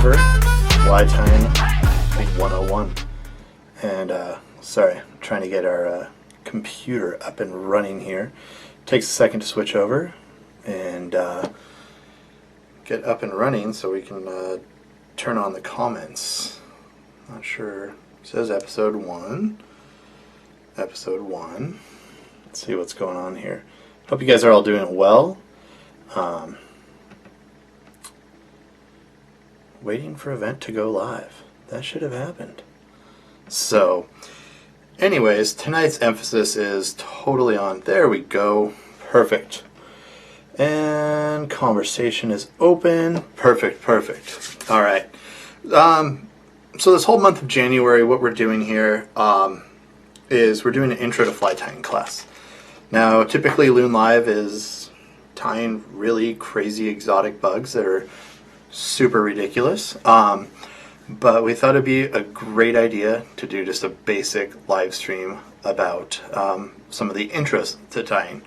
ever, fly tying 101. And sorry, I'm trying to get our computer up and running here. Takes a second to switch over and get up and running so we can turn on the comments. Not sure. It says episode 1. Episode 1. Let's see what's going on here. Hope you guys are all doing well. Waiting for event to go live. That should have happened. So, anyways, tonight's emphasis is totally on. There we go. Perfect. And conversation is open. Perfect, perfect. All right. So this whole month of January, what we're doing here is we're doing an intro to fly tying class. Now, typically Loon Live is tying really crazy exotic bugs that are super ridiculous. But we thought it'd be a great idea to do just a basic live stream about some of the intros to tying.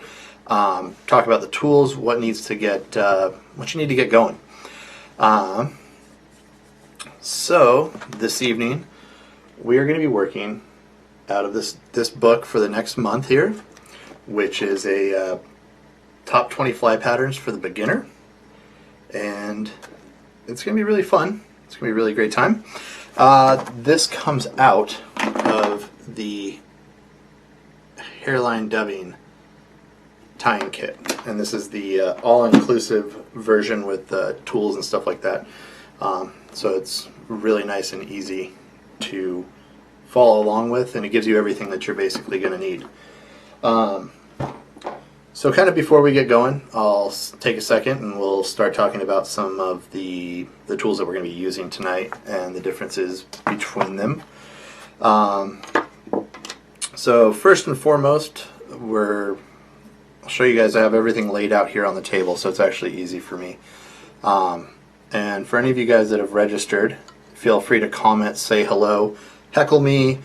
Talk about the tools, what needs to get, what you need to get going. So this evening we are going to be working out of this book for the next month here, which is a top 20 fly patterns for the beginner, and it's going to be really fun. It's going to be a really great time. This comes out of the hairline dubbing tying kit, and this is the all-inclusive version with tools and stuff like that. So it's really nice and easy to follow along with, and it gives you everything that you're basically going to need. So kind of before we get going, I'll take a second and we'll start talking about some of the tools that we're going to be using tonight and the differences between them. So first and foremost, I'll show you guys I have everything laid out here on the table, so it's actually easy for me. And for any of you guys that have registered, feel free to comment, say hello, heckle me,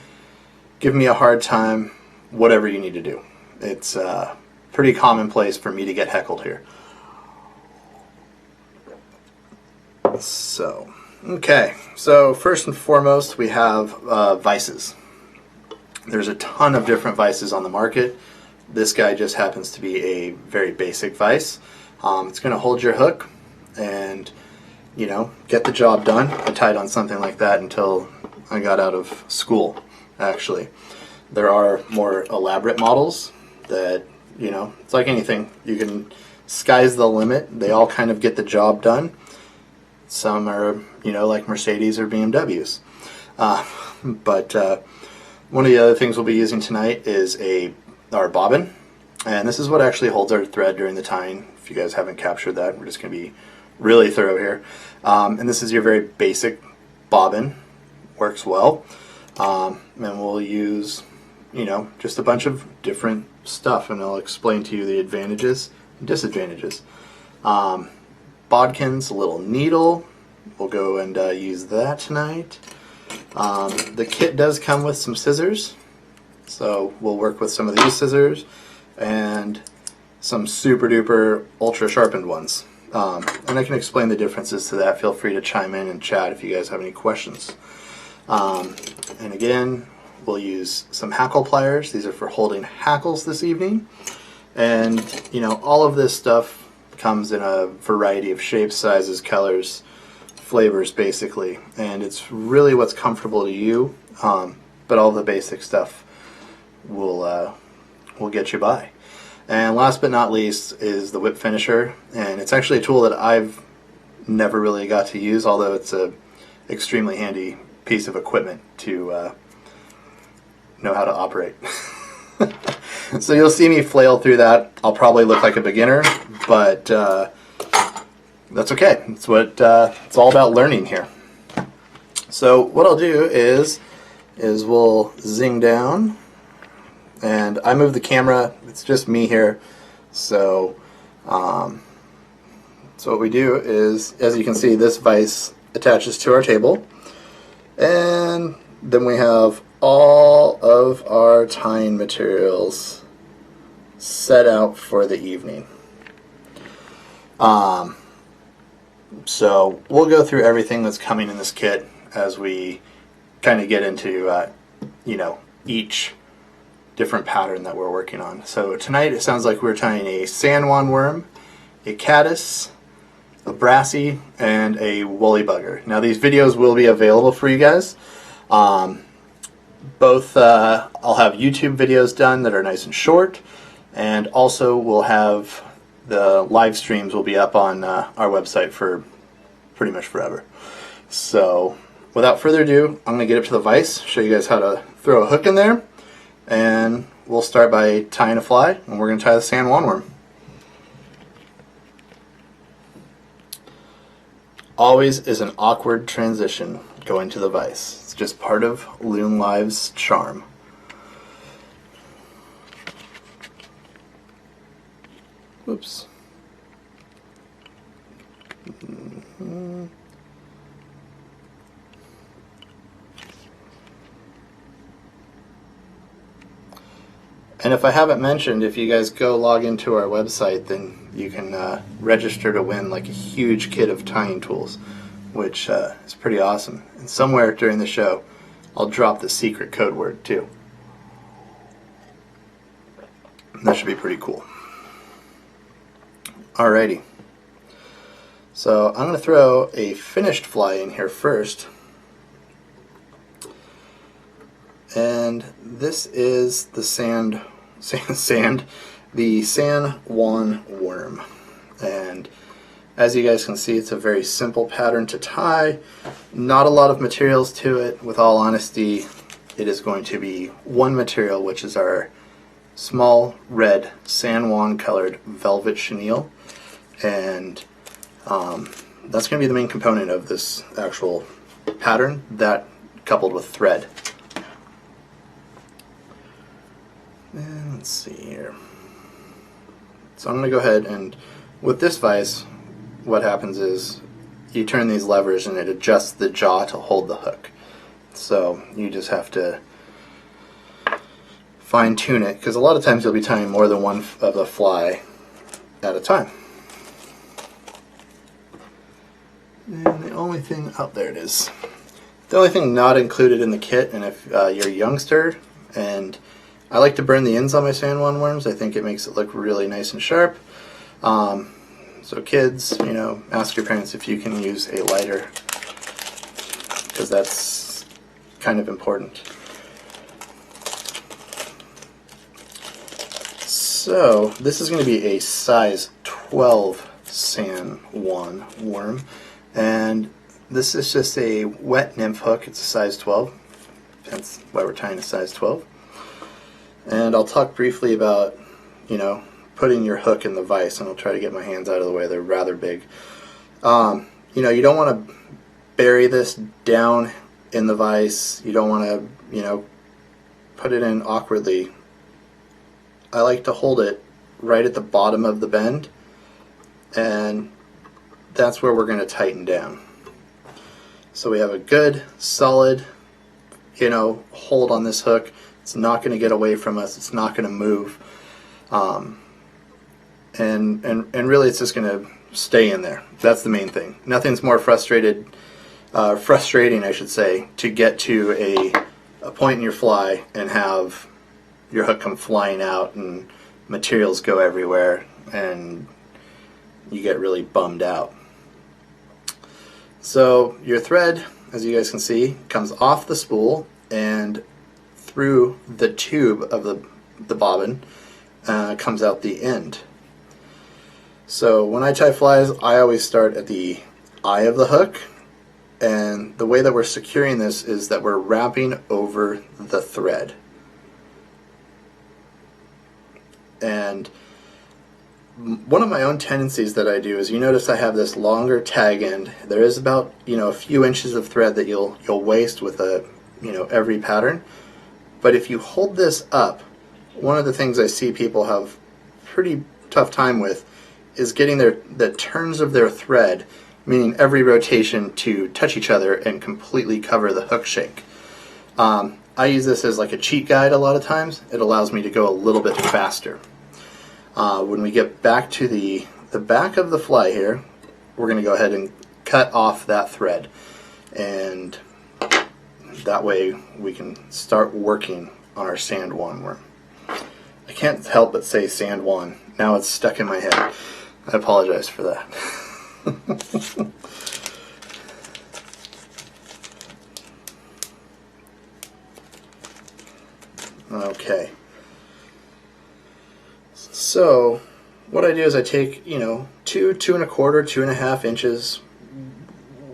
give me a hard time, whatever you need to do. It's pretty commonplace for me to get heckled here. So, okay. So first and foremost, we have vices. There's a ton of different vices on the market. This guy just happens to be a very basic vice. It's going to hold your hook and, you know, get the job done. I tied on something like that until I got out of school, actually. There are more elaborate models that, you know, it's like anything. You can, sky's the limit. They all kind of get the job done. Some are, you know, like Mercedes or BMWs. But one of the other things we'll be using tonight is our bobbin. And this is what actually holds our thread during the tying. If you guys haven't captured that, we're just going to be really thorough here. And this is your very basic bobbin. Works well. And we'll use, you know, just a bunch of different stuff, and I'll explain to you the advantages and disadvantages. Bodkin's a little needle. We'll go and use that tonight. The kit does come with some scissors, so we'll work with some of these scissors and some super duper ultra sharpened ones. And I can explain the differences to that. Feel free to chime in and chat if you guys have any questions. And again, we'll use some hackle pliers. These are for holding hackles this evening. And, you know, all of this stuff comes in a variety of shapes, sizes, colors, flavors, basically. And it's really what's comfortable to you. But all the basic stuff will get you by. And last but not least is the whip finisher. And it's actually a tool that I've never really got to use, although it's a extremely handy piece of equipment to know how to operate. So you'll see me flail through that. I'll probably look like a beginner, but that's okay. It's what it's all about, learning here. So what I'll do is we'll zing down, and I move the camera. It's just me here. So so what we do is, as you can see, this vise attaches to our table, and then we have all of our tying materials set out for the evening. So we'll go through everything that's coming in this kit as we kind of get into each different pattern that we're working on. So tonight it sounds like we're tying a San Juan worm, a Caddis, a Brassie, and a woolly bugger. Now these videos will be available for you guys. Both I'll have YouTube videos done that are nice and short, and also we'll have the live streams will be up on our website for pretty much forever. So without further ado, I'm going to get up to the vise, show you guys how to throw a hook in there, and we'll start by tying a fly, and we're going to tie the San Juan worm. Always is an awkward transition going to the vise. It's just part of Loon Live's charm. Oops. And if I haven't mentioned, if you guys go log into our website, then you can register to win like a huge kit of tying tools, which is pretty awesome. And somewhere during the show, I'll drop the secret code word too. That should be pretty cool. Alrighty. So I'm going to throw a finished fly in here first. And this is the the San Juan worm. And as you guys can see, it's a very simple pattern to tie. Not a lot of materials to it. With all honesty, it is going to be one material, which is our small red San Juan colored velvet chenille. And that's going to be the main component of this actual pattern, that coupled with thread. And let's see here. So I'm going to go ahead, and with this vise, what happens is you turn these levers and it adjusts the jaw to hold the hook. So you just have to fine tune it, because a lot of times you'll be tying more than one of the fly at a time. And the only thing, oh, there it is. The only thing not included in the kit, and if you're a youngster, and I like to burn the ends on my San Juan worms, I think it makes it look really nice and sharp. So kids, ask your parents if you can use a lighter, because that's kind of important. So this is going to be a size 12 San Juan worm. And this is just a wet nymph hook. It's a size 12. That's why we're tying a size 12. And I'll talk briefly about, putting your hook in the vise, and I'll try to get my hands out of the way. They're rather big. You don't want to bury this down in the vise. You don't want to, put it in awkwardly. I like to hold it right at the bottom of the bend, and that's where we're going to tighten down. So we have a good, solid, hold on this hook. It's not going to get away from us. It's not going to move. And really it's just going to stay in there. That's the main thing. Nothing's more frustrating, I should say, to get to a point in your fly and have your hook come flying out and materials go everywhere and you get really bummed out. So your thread, as you guys can see, comes off the spool and through the tube of the bobbin comes out the end. So when I tie flies, I always start at the eye of the hook, and the way that we're securing this is that we're wrapping over the thread. And one of my own tendencies that I do is, you notice I have this longer tag end. There is about a few inches of thread that you'll waste with every pattern. But if you hold this up, one of the things I see people have pretty tough time with is getting the turns of their thread, meaning every rotation, to touch each other and completely cover the hook shank. I use this as like a cheat guide a lot of times. It allows me to go a little bit faster. When we get back to the back of the fly here, we're going to go ahead and cut off that thread, and that way we can start working on our San Juan worm. I can't help but say San Juan. Now it's stuck in my head. I apologize for that. Okay. So what I do is I take, 2, 2 1/4, 2 1/2 inches,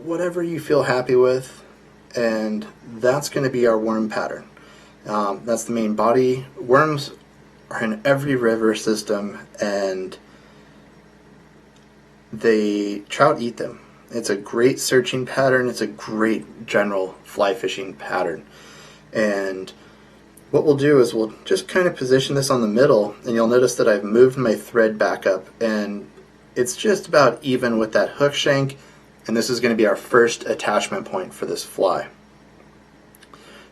whatever you feel happy with, and that's going to be our worm pattern. That's the main body. Worms are in every river system, and trout eat them. It's a great searching pattern. It's a great general fly fishing pattern. And what we'll do is we'll just kind of position this on the middle, and you'll notice that I've moved my thread back up, and it's just about even with that hook shank, and this is going to be our first attachment point for this fly.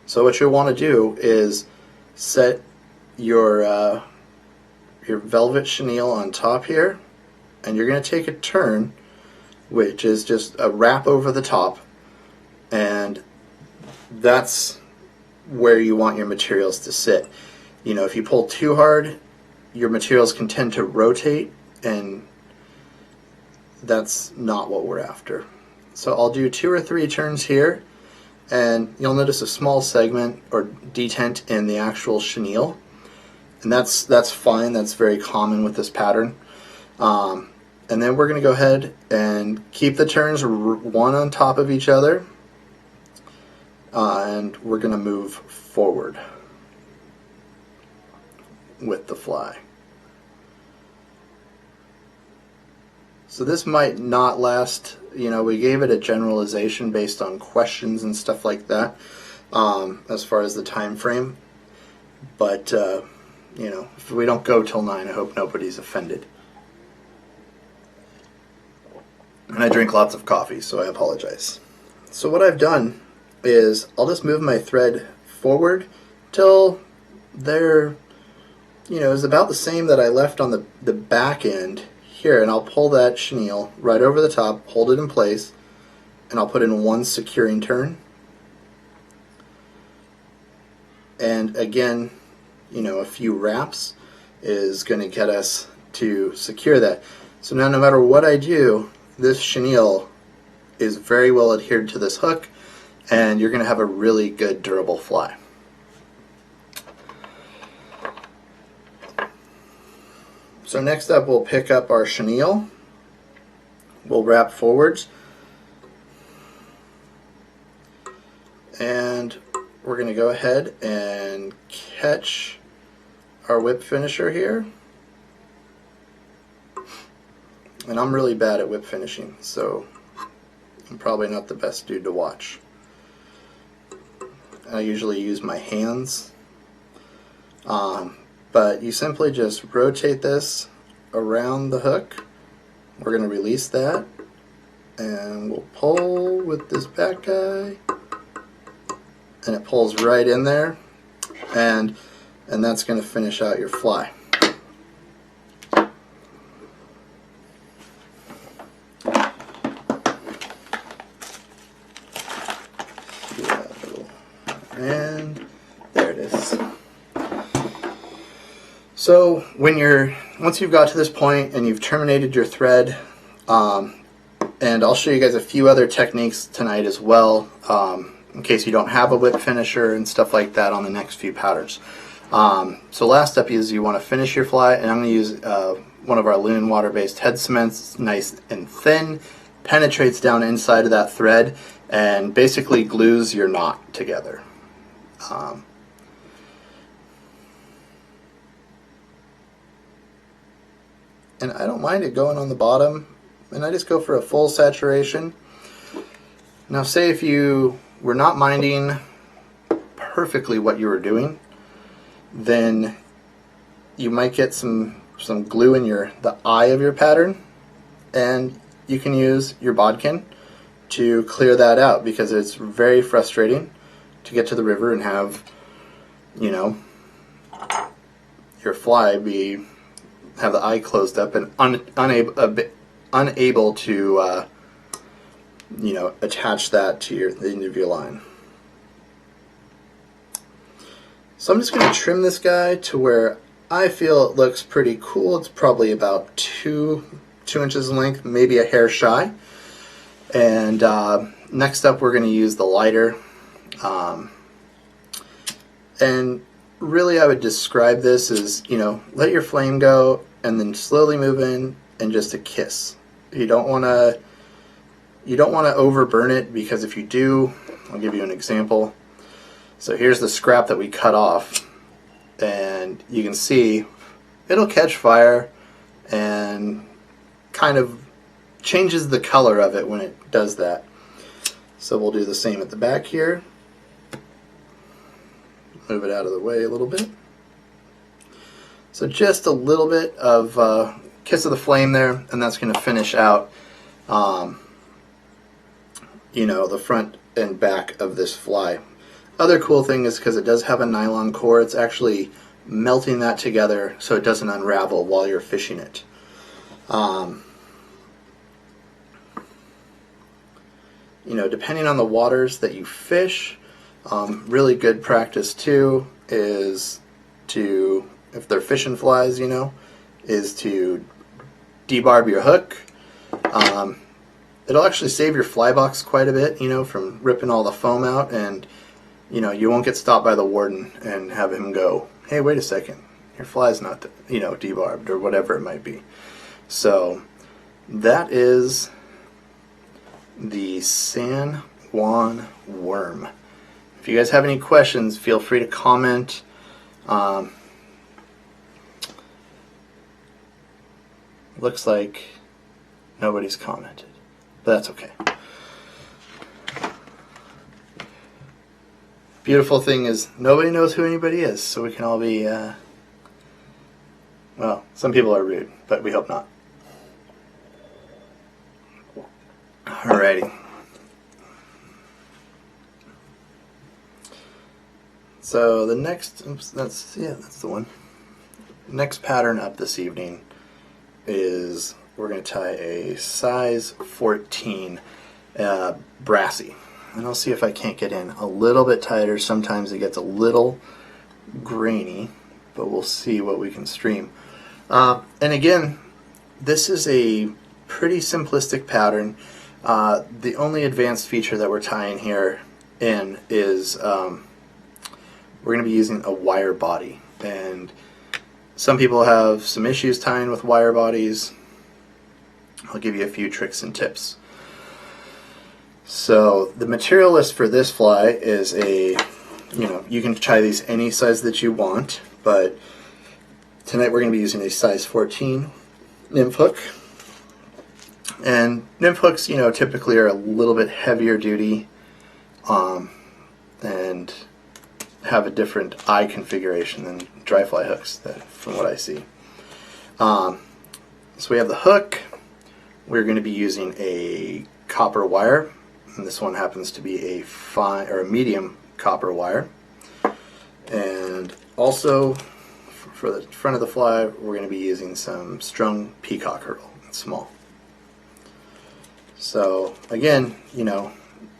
So what you'll want to do is set your velvet chenille on top here, and you're going to take a turn, which is just a wrap over the top, and that's where you want your materials to sit. If you pull too hard, your materials can tend to rotate, and that's not what we're after. So I'll do 2 or 3 turns here, and you'll notice a small segment or detent in the actual chenille, and that's fine. That's very common with this pattern. And then we're going to go ahead and keep the turns one on top of each other, and we're going to move forward with the fly. So this might not last, we gave it a generalization based on questions and stuff like that, as far as the time frame, but if we don't go till 9, I hope nobody's offended. And I drink lots of coffee, so I apologize. So what I've done is I'll just move my thread forward till they're, is about the same that I left on the back end here, and I'll pull that chenille right over the top, hold it in place, and I'll put in 1 securing turn. And again, a few wraps is going to get us to secure that. So now no matter what I do, this chenille is very well adhered to this hook, and you're going to have a really good durable fly. So next up, we'll pick up our chenille, we'll wrap forwards, and we're going to go ahead and catch our whip finisher here. And I'm really bad at whip finishing, so I'm probably not the best dude to watch. I usually use my hands, but you simply just rotate this around the hook. We're going to release that, and we'll pull with this back guy, and it pulls right in there, and that's going to finish out your fly. And there it is. So once you've got to this point and you've terminated your thread, and I'll show you guys a few other techniques tonight as well, in case you don't have a whip finisher and stuff like that on the next few patterns. So last step is you want to finish your fly, and I'm going to use one of our Loon water-based head cements. It's nice and thin, penetrates down inside of that thread, and basically glues your knot together. And I don't mind it going on the bottom, and I just go for a full saturation. Now say if you were not minding perfectly what you were doing, then you might get some glue in the eye of your pattern, and you can use your bodkin to clear that out, because it's very frustrating to get to the river and have, your fly have the eye closed up and unable to attach that to the end of your line. So I'm just going to trim this guy to where I feel it looks pretty cool. It's probably about 2 inches in length, maybe a hair shy. And next up we're going to use the lighter. And really I would describe this as, let your flame go and then slowly move in and just a kiss. You don't want to overburn it, because if you do, I'll give you an example. So here's the scrap that we cut off, and you can see it'll catch fire and kind of changes the color of it when it does that. So we'll do the same at the back here. Move it out of the way a little bit. So just a little bit of kiss of the flame there, and that's going to finish out the front and back of this fly. Other cool thing is, because it does have a nylon core, it's actually melting that together so it doesn't unravel while you're fishing it. Depending on the waters that you fish, really good practice too is to, if they're fishing flies, is to debarb your hook. It'll actually save your fly box quite a bit, from ripping all the foam out, and you won't get stopped by the warden and have him go, hey, wait a second, your fly's not debarbed, or whatever it might be. So that is the San Juan worm. If you guys have any questions, feel free to comment. Looks like nobody's commented, but that's okay. Beautiful thing is, nobody knows who anybody is, so we can all be, well, some people are rude, but we hope not. Alrighty. So the next, that's the one. Next pattern up this evening is we're going to tie a size 14 Brassie. And I'll see if I can't get in a little bit tighter. Sometimes it gets a little grainy, but we'll see what we can stream. And again, this is a pretty simplistic pattern. The only advanced feature that we're tying here in is we're going to be using a wire body. And some people have some issues tying with wire bodies. I'll give you a few tricks and tips. So the material list for this fly is you can tie these any size that you want, but tonight we're going to be using a size 14 nymph hook. And nymph hooks, typically are a little bit heavier duty and have a different eye configuration than dry fly hooks, from what I see. So we have the hook. We're going to be using a copper wire. And this one happens to be a fine or a medium copper wire. And also for the front of the fly, we're going to be using some strung peacock hurdle. It's small. So again,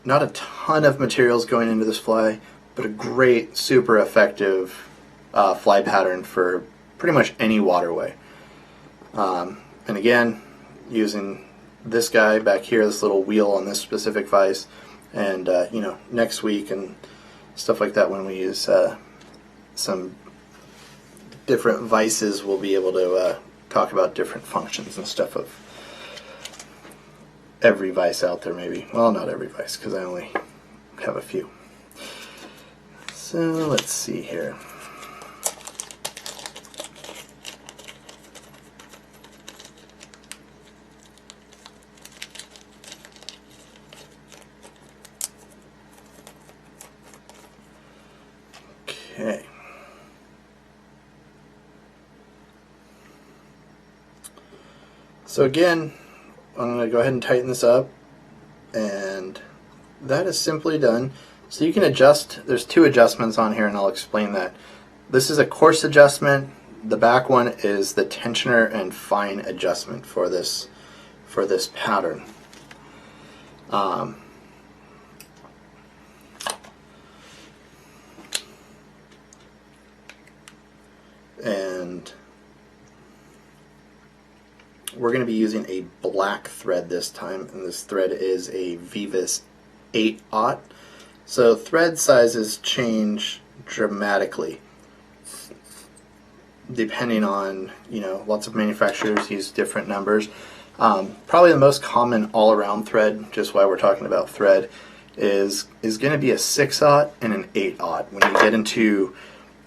not a ton of materials going into this fly, but a great, super effective fly pattern for pretty much any waterway. And again, using this guy back here, this little wheel on this specific vise, and next week and stuff like that, when we use some different vices, we'll be able to talk about different functions and stuff of every vice out there, maybe. Well, not every vice, because I only have a few. So let's see here. Okay. So again, I'm going to go ahead and tighten this up, and that is simply done. So you can adjust, there's two adjustments on here, and I'll explain that. This is a coarse adjustment. The back one is the tensioner and fine adjustment for this pattern. Um, and we're going to be using a black thread this time, and this thread is a Vivas 8/0. So thread sizes change dramatically depending on, lots of manufacturers use different numbers. Probably the most common all-around thread, just while we're talking about thread, is going to be a 6/0 and an 8/0. When you get into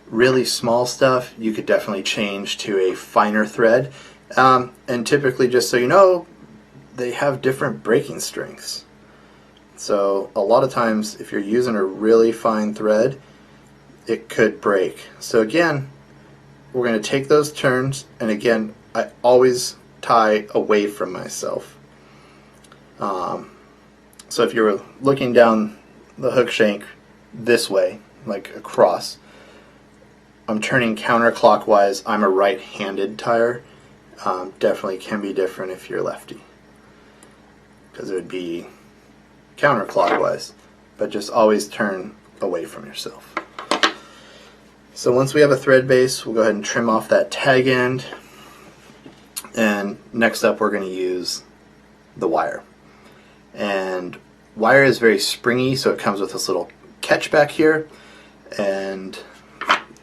really small stuff, you could definitely change to a finer thread. And typically, just so you know, they have different breaking strengths. So a lot of times, if you're using a really fine thread, it could break. So again, we're going to take those turns, and again, I always tie away from myself. So if you're looking down the hook shank this way, like across, I'm turning counterclockwise. I'm a right-handed tire. Definitely can be different if you're lefty, because it would be counterclockwise, but just always turn away from yourself. So once we have a thread base, we'll go ahead and trim off that tag end, and next up we're going to use the wire. And wire is very springy, so it comes with this little catch back here, and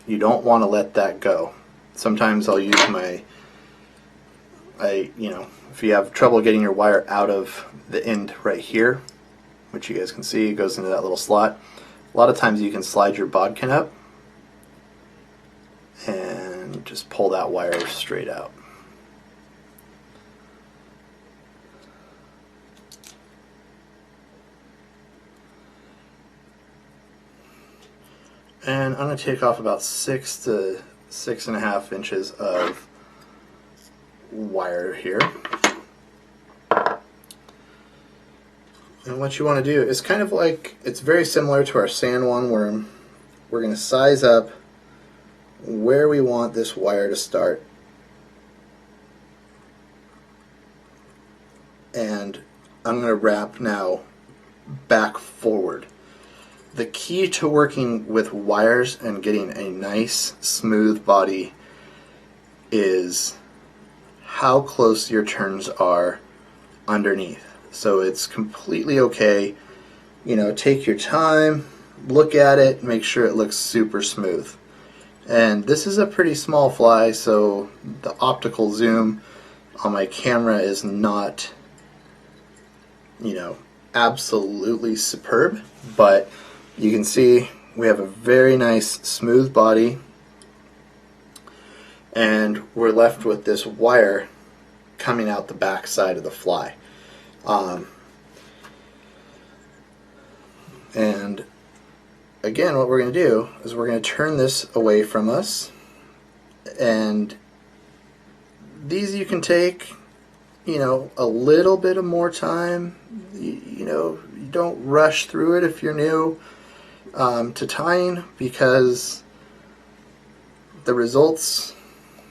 you don't want to let that go. Sometimes I'll use if you have trouble getting your wire out of the end right here, which you guys can see, it goes into that little slot. A lot of times you can slide your bodkin up and just pull that wire straight out. And I'm going to take off about 6 to 6.5 inches of wire here. And what you want to do is kind of like, it's very similar to our San Juan worm. We're going to size up where we want this wire to start. And I'm going to wrap now back forward. The key to working with wires and getting a nice smooth body is how close your turns are underneath. So it's completely okay, take your time, look at it, make sure it looks super smooth. And this is a pretty small fly, so the optical zoom on my camera is not, absolutely superb, but you can see we have a very nice smooth body, and we're left with this wire coming out the back side of the fly. And again, what we're going to do is we're going to turn this away from us, and these you can take, a little bit of more time. You don't rush through it if you're new to tying, because the results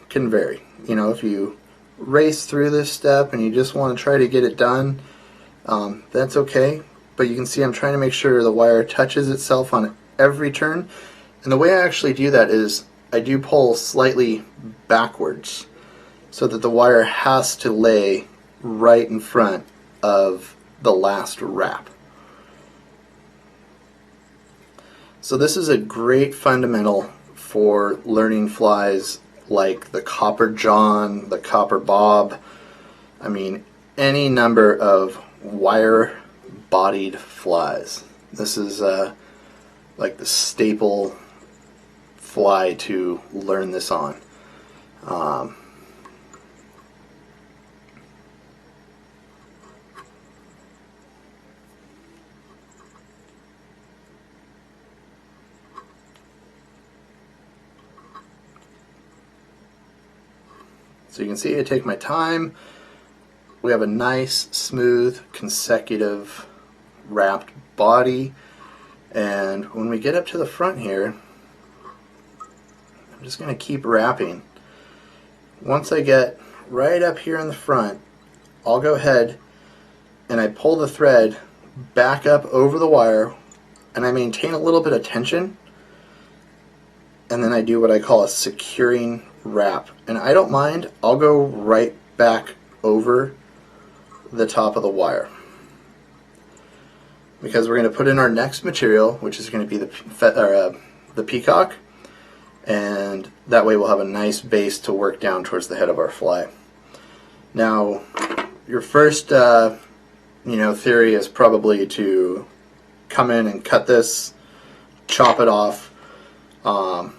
can vary. If you race through this step and you just want to try to get it done, that's okay. But you can see I'm trying to make sure the wire touches itself on every turn. And the way I actually do that is I do pull slightly backwards so that the wire has to lay right in front of the last wrap. So this is a great fundamental for learning flies like the copper john, the copper bob. I mean, any number of wire bodied flies. This is like the staple fly to learn this on. So you can see I take my time. We have a nice, smooth, consecutive wrapped body. And when we get up to the front here, I'm just going to keep wrapping. Once I get right up here in the front, I'll go ahead and I pull the thread back up over the wire, and I maintain a little bit of tension, and then I do what I call a securing wrap. And I don't mind, I'll go right back over the top of the wire, because we're going to put in our next material, which is going to be the peacock, and that way we'll have a nice base to work down towards the head of our fly. Now, your first theory is probably to come in and cut this, chop it off, and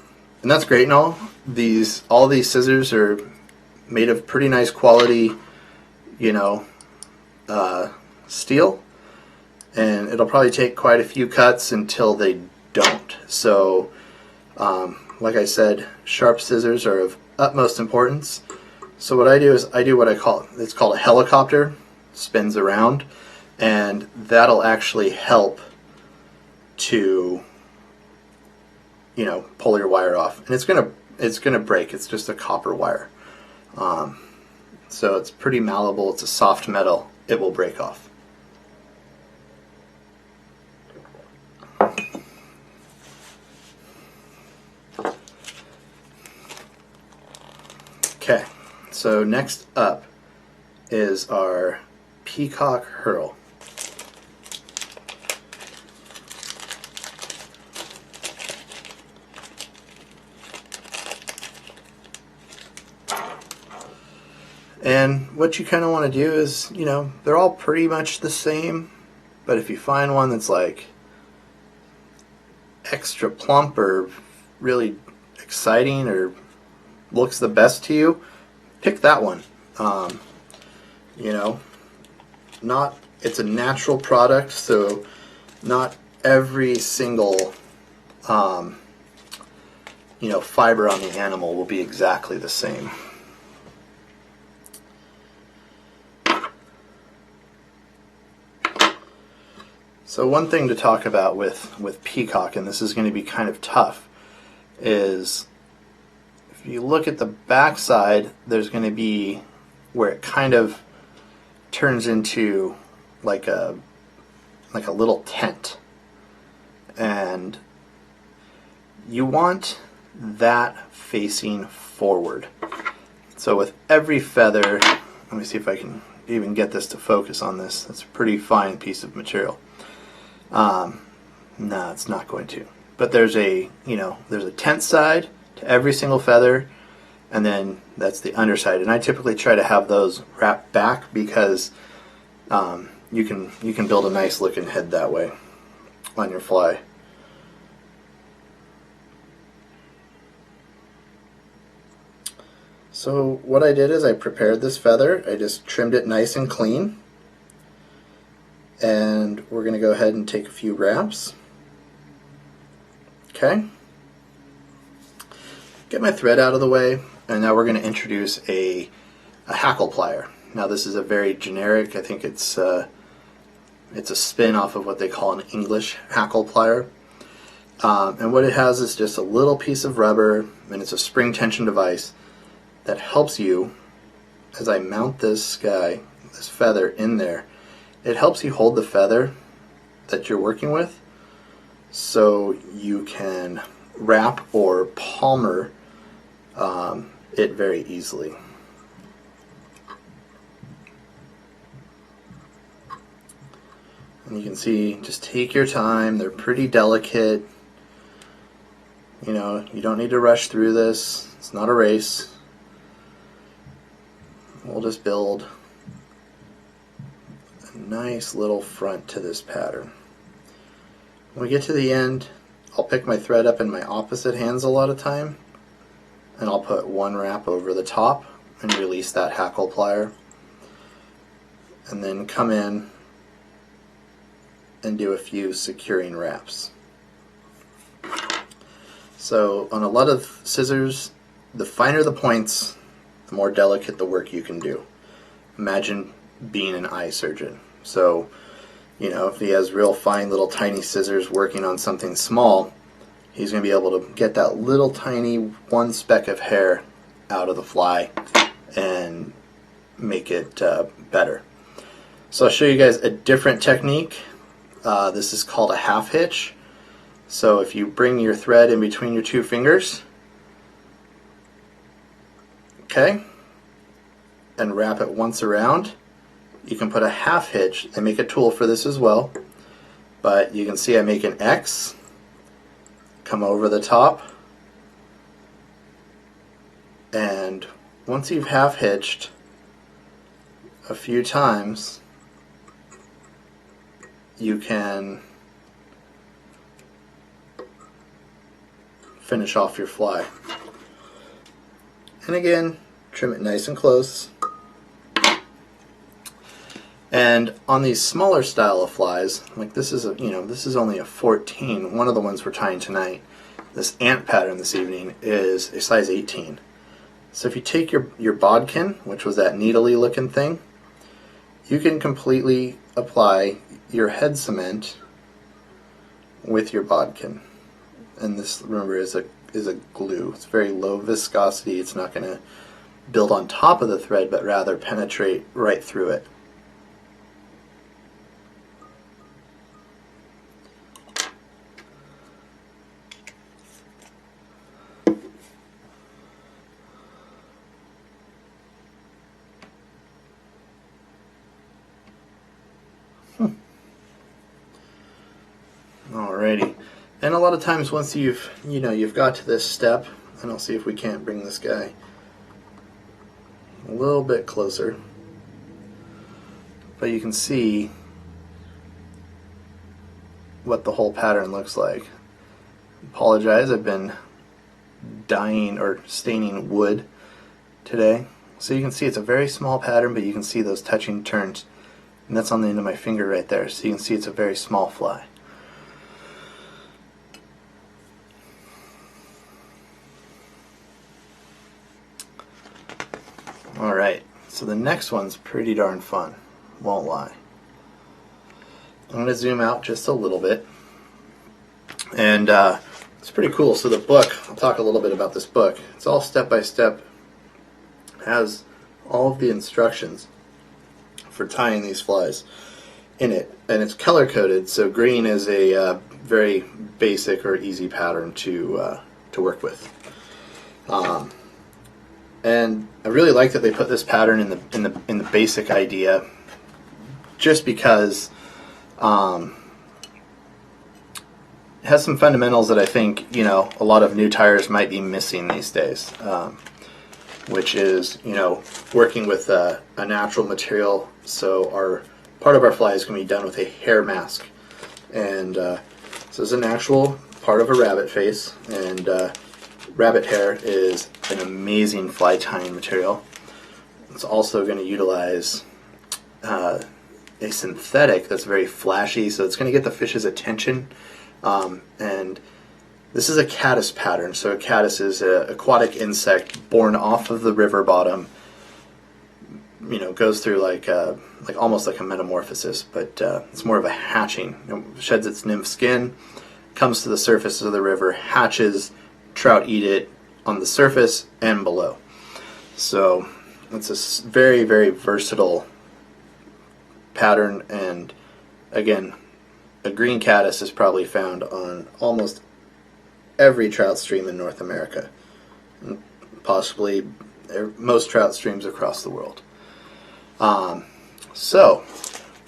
that's great and all. All these scissors are made of pretty nice quality, steel, and it'll probably take quite a few cuts until they don't. So, like I said, sharp scissors are of utmost importance. So what I do is I do what it's called a helicopter, spins around, and that'll actually help to pull your wire off. And it's gonna break. It's just a copper wire, so it's pretty malleable. It's a soft metal. It will break off. Okay, so next up is our peacock hurl. And what you kind of want to do is, they're all pretty much the same, but if you find one that's like extra plump or really exciting or looks the best to you, pick that one. It's a natural product, so not every single fiber on the animal will be exactly the same. So one thing to talk about with peacock, and this is going to be kind of tough, is if you look at the back side, there's going to be where it kind of turns into like a little tent, and you want that facing forward. So with every feather, let me see if I can even get this to focus on this. That's a pretty fine piece of material. No, it's not going to. But there's a tent side to every single feather, and then that's the underside. And I typically try to have those wrapped back because you can build a nice looking head that way on your fly. So what I did is I prepared this feather. I just trimmed it nice and clean. And we're going to go ahead and take a few wraps. Okay. Get my thread out of the way, and now we're going to introduce a hackle plier. Now this is a very generic, I think it's a spin off of what they call an English hackle plier. And what it has is just a little piece of rubber, and it's a spring tension device that helps you, as I mount this feather in there, it helps you hold the feather that you're working with so you can wrap or palmer it very easily. And you can see, just take your time. They're pretty delicate. You don't need to rush through this. It's not a race. We'll just build a nice little front to this pattern. When we get to the end, I'll pick my thread up in my opposite hands a lot of time, and I'll put one wrap over the top and release that hackle plier, and then come in and do a few securing wraps. So on a lot of scissors, the finer the points, the more delicate the work you can do. Imagine being an eye surgeon. So, if he has real fine little tiny scissors working on something small, he's going to be able to get that little tiny one speck of hair out of the fly and make it better. So I'll show you guys a different technique This is called a half hitch. So if you bring your thread in between your two fingers, okay, and wrap it once around, you can put a half hitch. I make a tool for this as well, but you can see I make an X, come over the top, and once you've half hitched a few times, you can finish off your fly. And again, trim it nice and close. And on these smaller style of flies, like this is this is only a 14. One of the ones we're tying tonight, this ant pattern this evening, is a size 18. So if you take your bodkin, which was that needly looking thing, you can completely apply your head cement with your bodkin. And this, remember, is a glue. It's very low viscosity. It's not going to build on top of the thread, but rather penetrate right through it. Alrighty, and a lot of times once you've got to this step, and I'll see if we can't bring this guy a little bit closer, but you can see what the whole pattern looks like. Apologize, I've been dyeing or staining wood today, so you can see it's a very small pattern, but you can see those touching turns, and that's on the end of my finger right there, so you can see it's a very small fly. Alright, so the next one's pretty darn fun, won't lie. I'm going to zoom out just a little bit, and it's pretty cool. So the book, I'll talk a little bit about this book. It's all step by step, has all of the instructions for tying these flies in it, and it's color coded, so green is a very basic or easy pattern to work with. And I really like that they put this pattern in the basic idea, just because it has some fundamentals that I think a lot of new tyers might be missing these days, which is working with a natural material. So part of our fly is going to be done with a hair mask, and so it's an actual part of a rabbit face, and rabbit hair is an amazing fly tying material. It's also going to utilize a synthetic that's very flashy, so it's going to get the fish's attention. And this is a caddis pattern. So a caddis is an aquatic insect born off of the river bottom. Goes through like almost like a metamorphosis, but it's more of a hatching. It sheds its nymph skin, comes to the surface of the river, hatches. Trout eat it on the surface and below. So it's a very, very versatile pattern, and again, a green caddis is probably found on almost every trout stream in North America, and possibly most trout streams across the world. So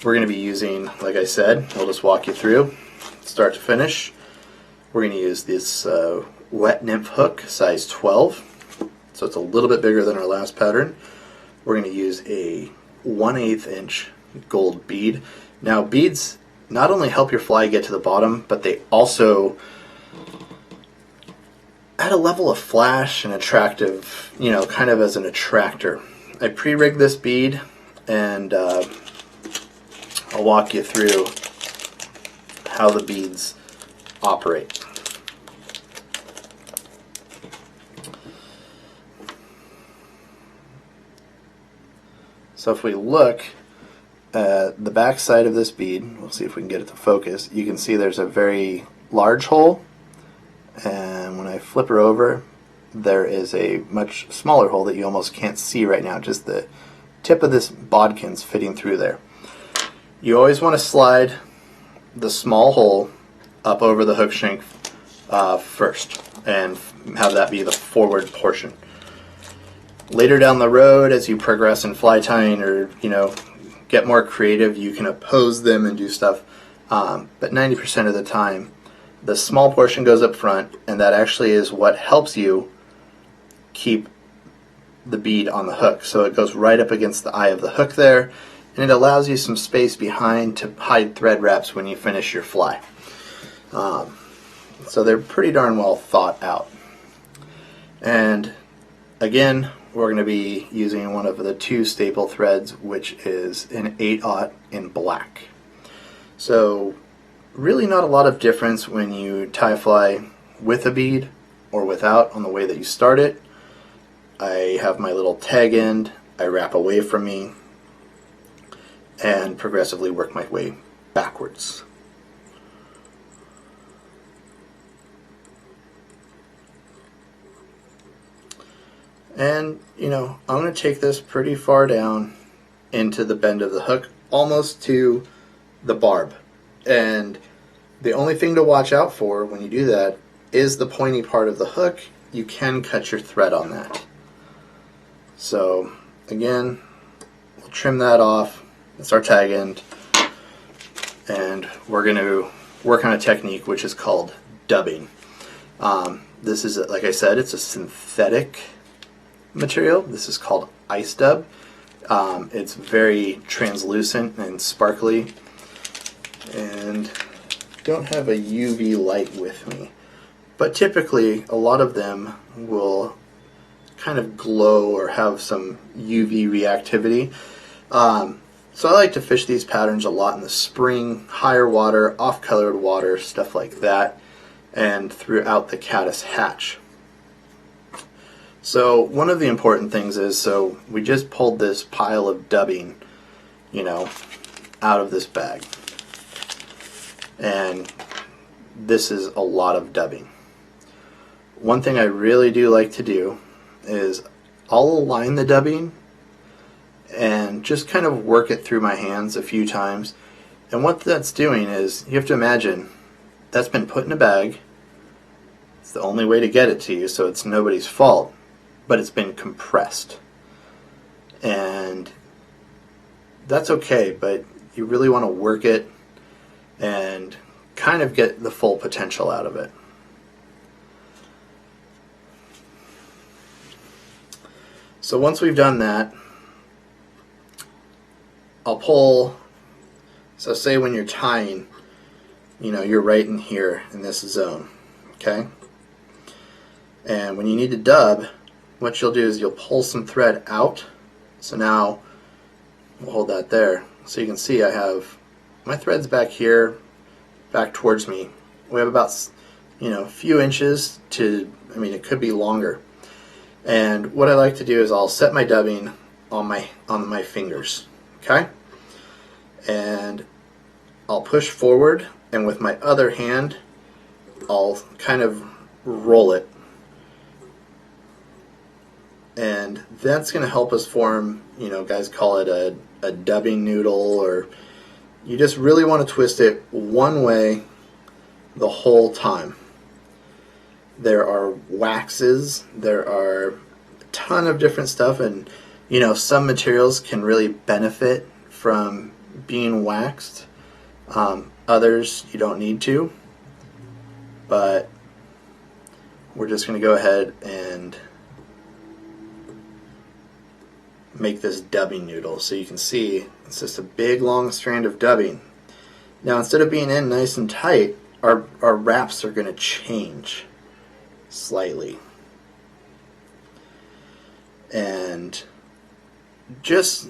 we're going to be using, like I said, we'll just walk you through start to finish. We're going to use this wet nymph hook, size 12, so it's a little bit bigger than our last pattern. We're going to use a 1/8 inch gold bead. Now, beads not only help your fly get to the bottom, but they also add a level of flash and attractive, kind of as an attractor. I pre-rigged this bead, and I'll walk you through how the beads operate. So if we look at the back side of this bead, we'll see if we can get it to focus, you can see there's a very large hole, and when I flip her over, there is a much smaller hole that you almost can't see right now, just the tip of this bodkin's fitting through there. You always want to slide the small hole up over the hook shank first, and have that be the forward portion. Later down the road, as you progress in fly tying, or get more creative, you can oppose them and do stuff. But 90% of the time, the small portion goes up front, and that actually is what helps you keep the bead on the hook. So it goes right up against the eye of the hook there, and it allows you some space behind to hide thread wraps when you finish your fly. So they're pretty darn well thought out. And again, we're going to be using one of the 2 staple threads, which is an 8/0 in black. So really not a lot of difference when you tie a fly with a bead or without on the way that you start it. I have my little tag end, I wrap away from me, and progressively work my way backwards. And I'm going to take this pretty far down into the bend of the hook, almost to the barb. And the only thing to watch out for when you do that is the pointy part of the hook. You can cut your thread on that. So again, we'll trim that off. That's our tag end. And we're going to work on a technique which is called dubbing. This is, like I said, it's a synthetic material. This is called ice dub. It's very translucent and sparkly, and don't have a UV light with me, but typically a lot of them will kind of glow or have some UV reactivity. So I like to fish these patterns a lot in the spring, higher water, off-colored water, stuff like that, and throughout the caddis hatch. So one of the important things is, so we just pulled this pile of dubbing, out of this bag. And this is a lot of dubbing. One thing I really do like to do is I'll align the dubbing and just kind of work it through my hands a few times. And what that's doing is, you have to imagine, that's been put in a bag. It's the only way to get it to you, so it's nobody's fault. But it's been compressed, and that's okay, but you really want to work it and kind of get the full potential out of it. So once we've done that, I'll pull. So say when you're tying, you're right in here in this zone, okay? And when you need to dub, what you'll do is you'll pull some thread out. So now we'll hold that there. So you can see I have my threads back here, back towards me. We have about a few inches to, it could be longer. And what I like to do is I'll set my dubbing on my fingers, okay? And I'll push forward, and with my other hand I'll kind of roll it. And that's going to help us form, guys call it a dubbing noodle, or you just really want to twist it one way the whole time. There are waxes, there are a ton of different stuff, and some materials can really benefit from being waxed. Others you don't need to, but we're just going to go ahead and make this dubbing noodle. So you can see it's just a big long strand of dubbing. Now instead of being in nice and tight, our wraps are going to change slightly. And just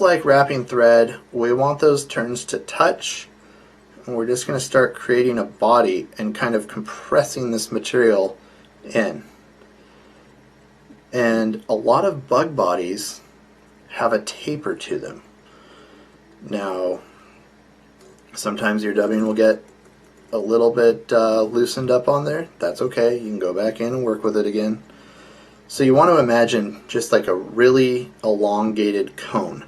like wrapping thread, we want those turns to touch, and we're just going to start creating a body and kind of compressing this material in. And a lot of bug bodies have a taper to them. Now, sometimes your dubbing will get a little bit loosened up on there. That's okay. You can go back in and work with it again. So you want to imagine just like a really elongated cone.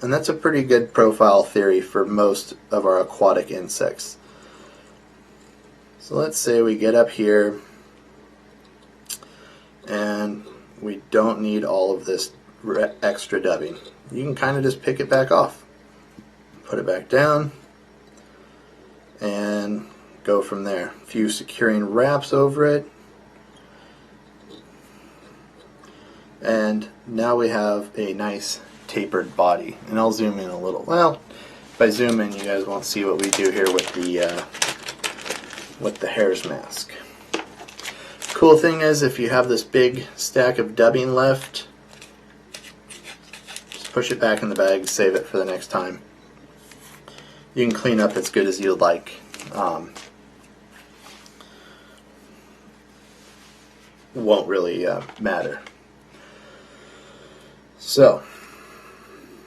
And that's a pretty good profile theory for most of our aquatic insects. So let's say we get up here and we don't need all of this extra dubbing. You can kind of just pick it back off, put it back down, and go from there. A few securing wraps over it, and now we have a nice tapered body. And I'll zoom in a little. Well, if I zoom in, you guys won't see what we do here with the hare's mask. Cool thing is, if you have this big stack of dubbing left, just push it back in the bag, save it for the next time. You can clean up as good as you'd like. Won't really matter. So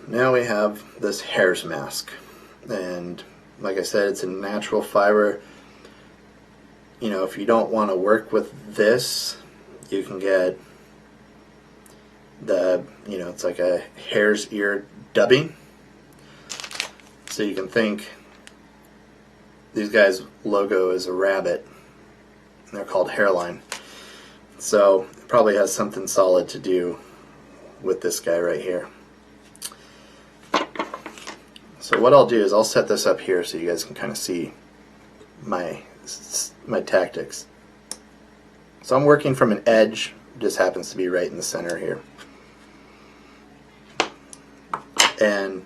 now we have this hare's mask, and like I said, it's a natural fiber. You know, if you don't want to work with this, you can get the, you know, it's like a hare's ear dubbing. So you can think these guys' logo is a rabbit, and they're called hairline. So it probably has something solid to do with this guy right here. So what I'll do is I'll set this up here so you guys can kind of see my tactics. So I'm working from an edge, just happens to be right in the center here. And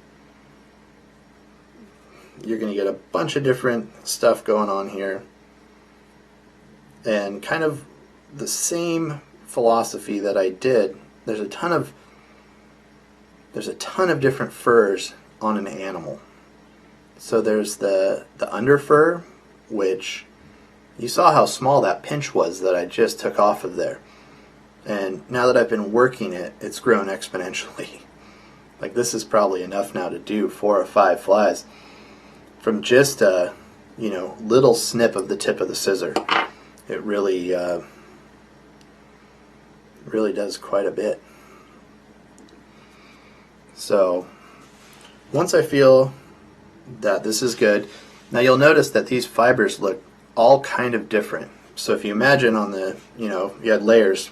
you're going to get a bunch of different stuff going on here, and kind of the same philosophy that I did. There's a ton of different furs on an animal. So there's the under fur, which you saw how small that pinch was that I just took off of there. And now that I've been working it, it's grown exponentially. Like, this is probably enough now to do 4 or 5 flies from just a, you know, little snip of the tip of the scissor. It really really does quite a bit. So once I feel that this is good, now you'll notice that these fibers look all kind of different. So if you imagine on the, you know, you had layers,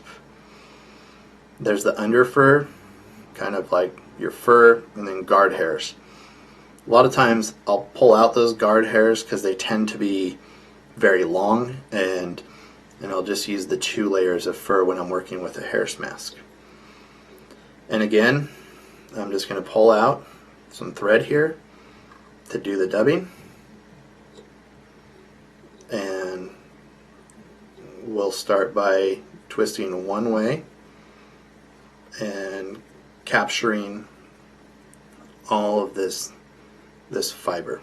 there's the under fur, kind of like your fur, and then guard hairs. A lot of times I'll pull out those guard hairs because they tend to be very long, and I'll just use the 2 layers of fur when I'm working with a hare's mask. And again, I'm just going to pull out some thread here to do the dubbing, and we'll start by twisting one way and capturing all of this fiber.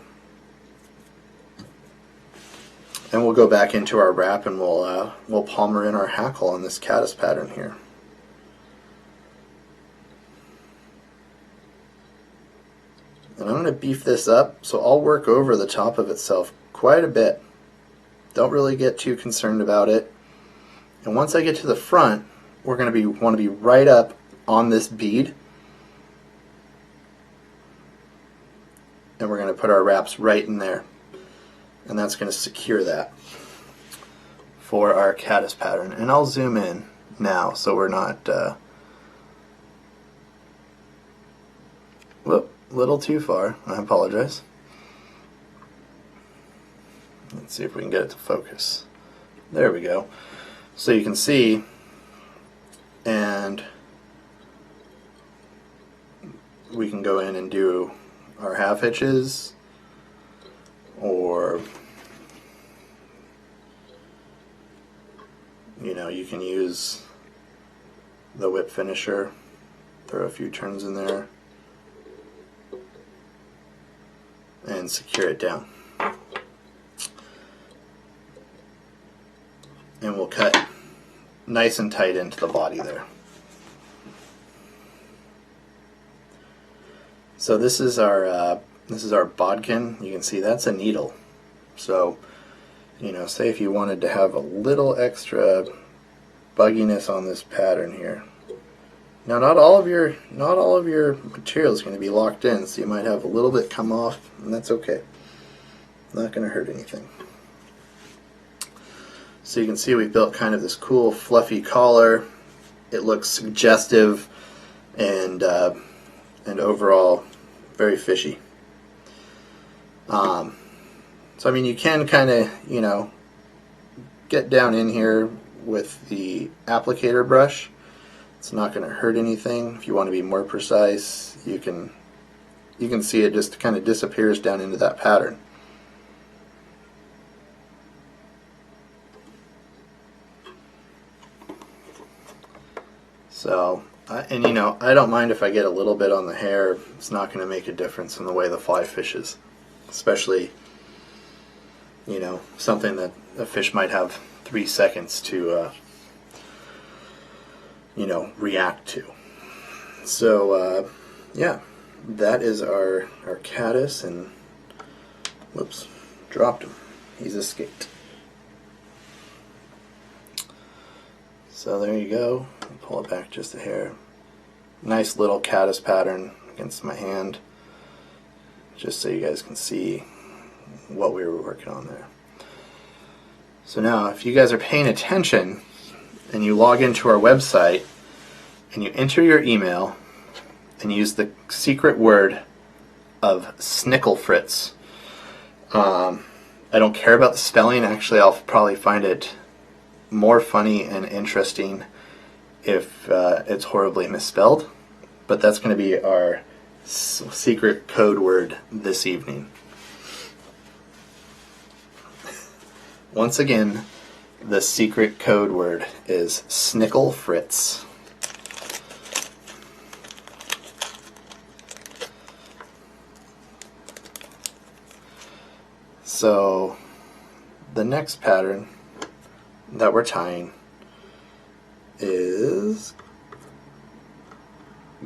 And we'll go back into our wrap and we'll palmer in our hackle on this caddis pattern here. And I'm going to beef this up, so I'll work over the top of itself quite a bit. Don't really get too concerned about it. And once I get to the front, we're going to want to be right up on this bead. And we're going to put our wraps right in there. And that's going to secure that for our caddis pattern. And I'll zoom in now so we're not whoop, a little too far. I apologize. Let's see if we can get it to focus. There we go. So you can see, and we can go in and do our half hitches, or you know, you can use the whip finisher, throw a few turns in there and secure it down. And we'll cut nice and tight into the body there. So this is our bodkin. You can see that's a needle. So, you know, say if you wanted to have a little extra bugginess on this pattern here, Now, not all of your material is going to be locked in, so you might have a little bit come off, and that's okay. Not going to hurt anything. So you can see we built kind of this cool fluffy collar. It looks suggestive and overall very fishy. So I mean, you can kind of, you know, get down in here with the applicator brush. It's not going to hurt anything. If you want to be more precise, you can see it just kind of disappears down into that pattern. So, and you know, I don't mind if I get a little bit on the hair. It's not going to make a difference in the way the fly fishes, especially, you know, something that a fish might have 3 seconds to, you know, react to. So, yeah, that is our caddis, and whoops, dropped him. He's escaped. So there you go. Pull it back just a hair. Nice little caddis pattern against my hand, just so you guys can see what we were working on there. So now, if you guys are paying attention and you log into our website and you enter your email and use the secret word of Snicklefritz, I don't care about the spelling. Actually, I'll probably find it more funny and interesting if it's horribly misspelled, but that's going to be our secret code word this evening. Once again, the secret code word is Snicklefritz. So the next pattern that we're tying is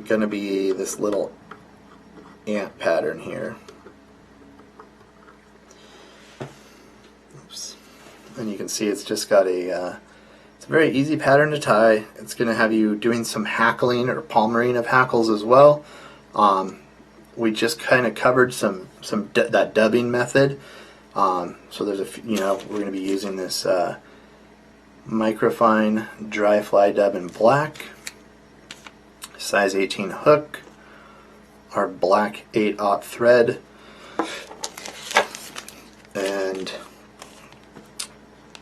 going to be this little ant pattern here. Oops. And you can see it's just got it's a very easy pattern to tie. It's going to have you doing some hackling or palmering of hackles as well. We just kind of covered that dubbing method. So there's you know, we're going to be using this microfine dry fly dub in black, size 18 hook, our black 8/0 thread, and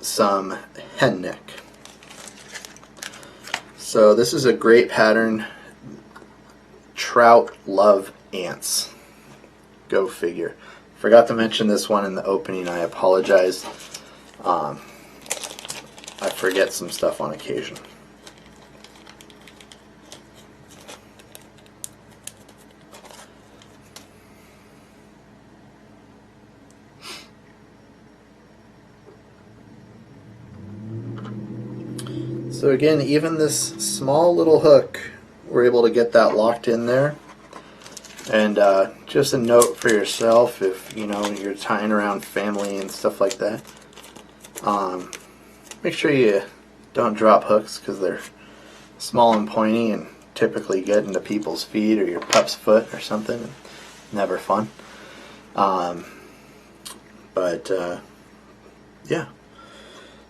some hen neck. So this is a great pattern. Trout love ants. Go figure. Forgot to mention this one in the opening. I apologize. I forget some stuff on occasion. So again, even this small little hook, we're able to get that locked in there. And just a note for yourself, if you know you're tying around family and stuff like that, make sure you don't drop hooks, because they're small and pointy and typically get into people's feet or your pup's foot or something. Never fun. Yeah.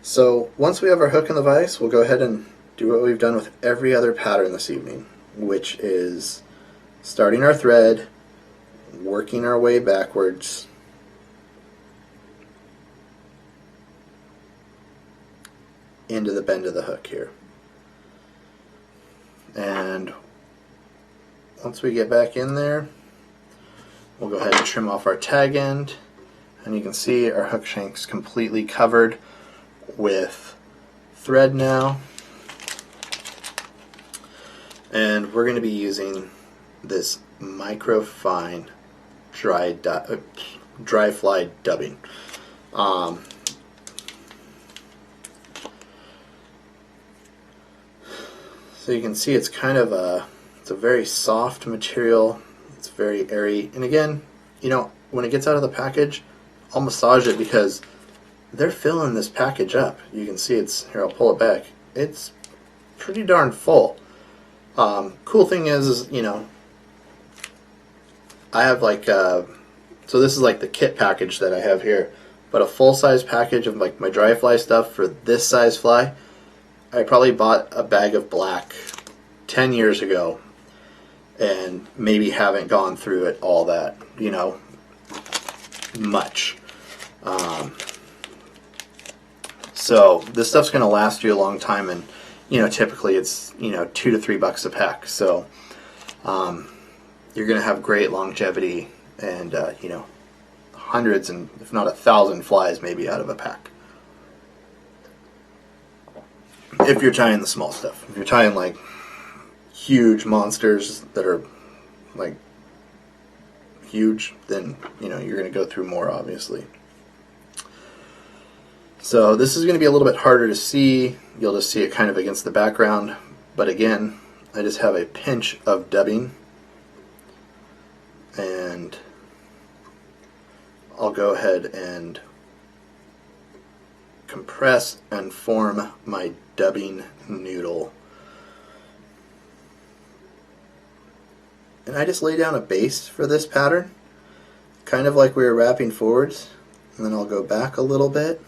So once we have our hook in the vise, we'll go ahead and do what we've done with every other pattern this evening, which is starting our thread, working our way backwards, into the bend of the hook here. And once we get back in there, we'll go ahead and trim off our tag end, and you can see our hook shank's completely covered with thread now. And we're going to be using this microfine dry fly dubbing. So you can see it's kind of it's a very soft material. It's very airy, and again, you know, when it gets out of the package, I'll massage it because they're filling this package up. You can see it's here. I'll pull it back. It's pretty darn full. Cool thing is, you know, I have like, so this is like the kit package that I have here, but a full-size package of like my dry fly stuff for this size fly. I probably bought a bag of black 10 years ago and maybe haven't gone through it all that, you know, much. So this stuff's going to last you a long time, and you know, typically it's, you know, $2 to $3 a pack. So you're going to have great longevity and you know, hundreds and if not 1,000 flies maybe out of a pack. If you're tying the small stuff. If you're tying like huge monsters that are like huge, then you know, you're going to go through more, obviously. So this is going to be a little bit harder to see. You'll just see it kind of against the background. But again, I just have a pinch of dubbing, and I'll go ahead and compress and form my dubbing noodle. And I just lay down a base for this pattern, kind of like we were wrapping forwards, and then I'll go back a little bit.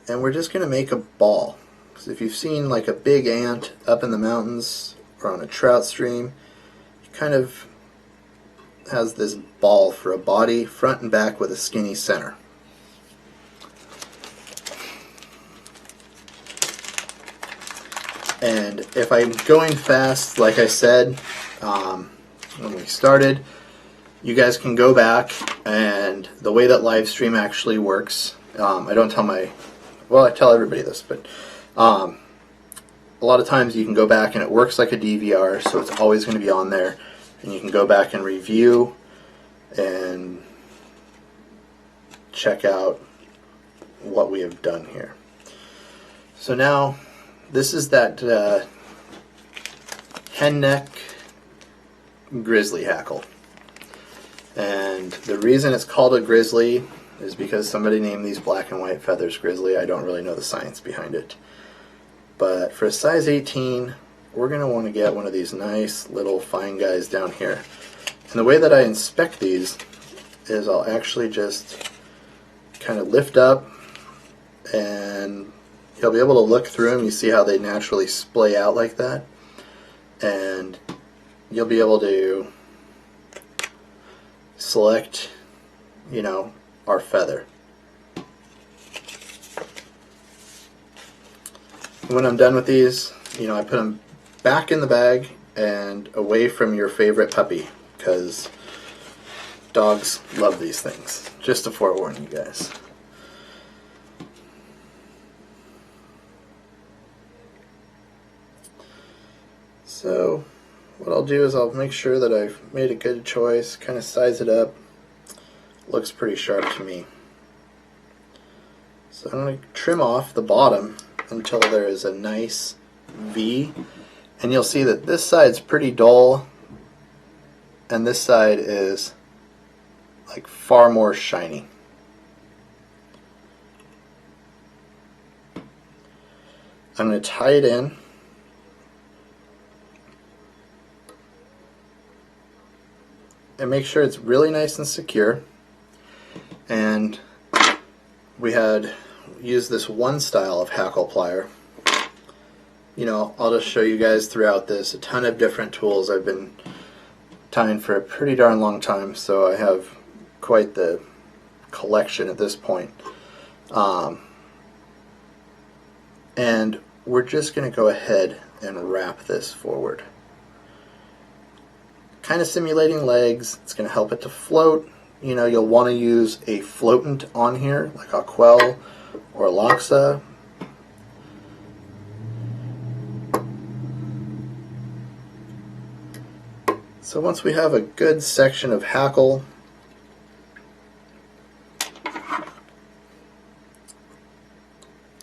And we're just going to make a ball. Because if you've seen like a big ant up in the mountains or on a trout stream, it kind of has this ball for a body, front and back, with a skinny center. And if I'm going fast, like I said when we started, you guys can go back, and the way that live stream actually works, I don't tell my, well, I tell everybody this, but a lot of times you can go back and it works like a DVR, so it's always going to be on there, and you can go back and review and check out what we have done here. So now this is that hen neck grizzly hackle, and the reason it's called a grizzly is because somebody named these black and white feathers grizzly. I don't really know the science behind it. But for a size 18, we're going to want to get one of these nice little fine guys down here. And the way that I inspect these is I'll actually just kind of lift up, and you'll be able to look through them. You see how they naturally splay out like that? And you'll be able to select, you know, our feather. When I'm done with these, you know, I put them back in the bag and away from your favorite puppy, because dogs love these things. Just to forewarn you guys. So what I'll do is I'll make sure that I've made a good choice, kind of size it up. Looks pretty sharp to me. So I'm going to trim off the bottom until there is a nice V, and you'll see that this side's pretty dull and this side is like far more shiny. I'm going to tie it in. And make sure it's really nice and secure. And we had used this one style of hackle plier. You know, I'll just show you guys throughout this a ton of different tools. I've been tying for a pretty darn long time, so I have quite the collection at this point. And we're just going to go ahead and wrap this forward. Kind of simulating legs. It's going to help it to float. You know, you'll want to use a floatant on here, like a quell or a loxa. So once we have a good section of hackle,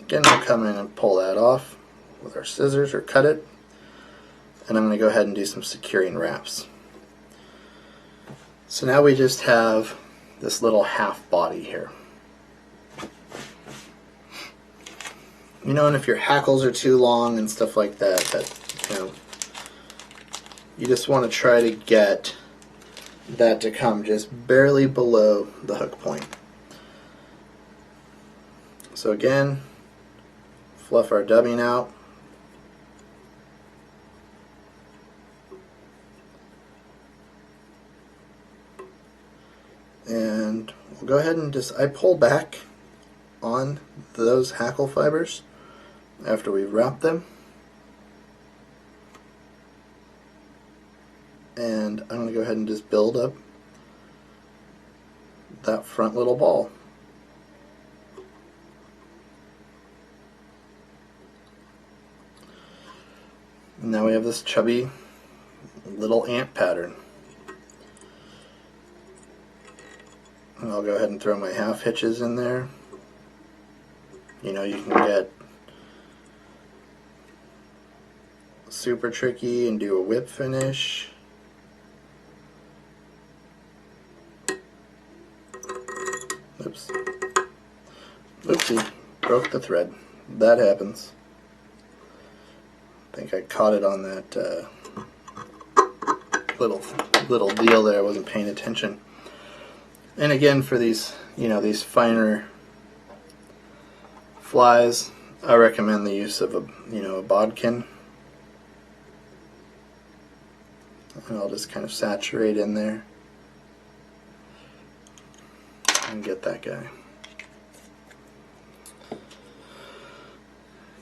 again, we'll come in and pull that off with our scissors or cut it. And I'm going to go ahead and do some securing wraps. So now we just have this little half body here. You know, and if your hackles are too long and stuff like that, you know, you just want to try to get that to come just barely below the hook point. So again, fluff our dubbing out. And we'll go ahead and I pull back on those hackle fibers after we've wrapped them. And I'm going to go ahead and just build up that front little ball. And now we have this chubby little ant pattern. And I'll go ahead and throw my half hitches in there. You know, you can get super tricky and do a whip finish. Oops. Oopsie. Broke the thread. That happens. I think I caught it on that little deal there. I wasn't paying attention. And again, for these, you know, these finer flies, I recommend the use of a bodkin. And I'll just kind of saturate in there and get that guy.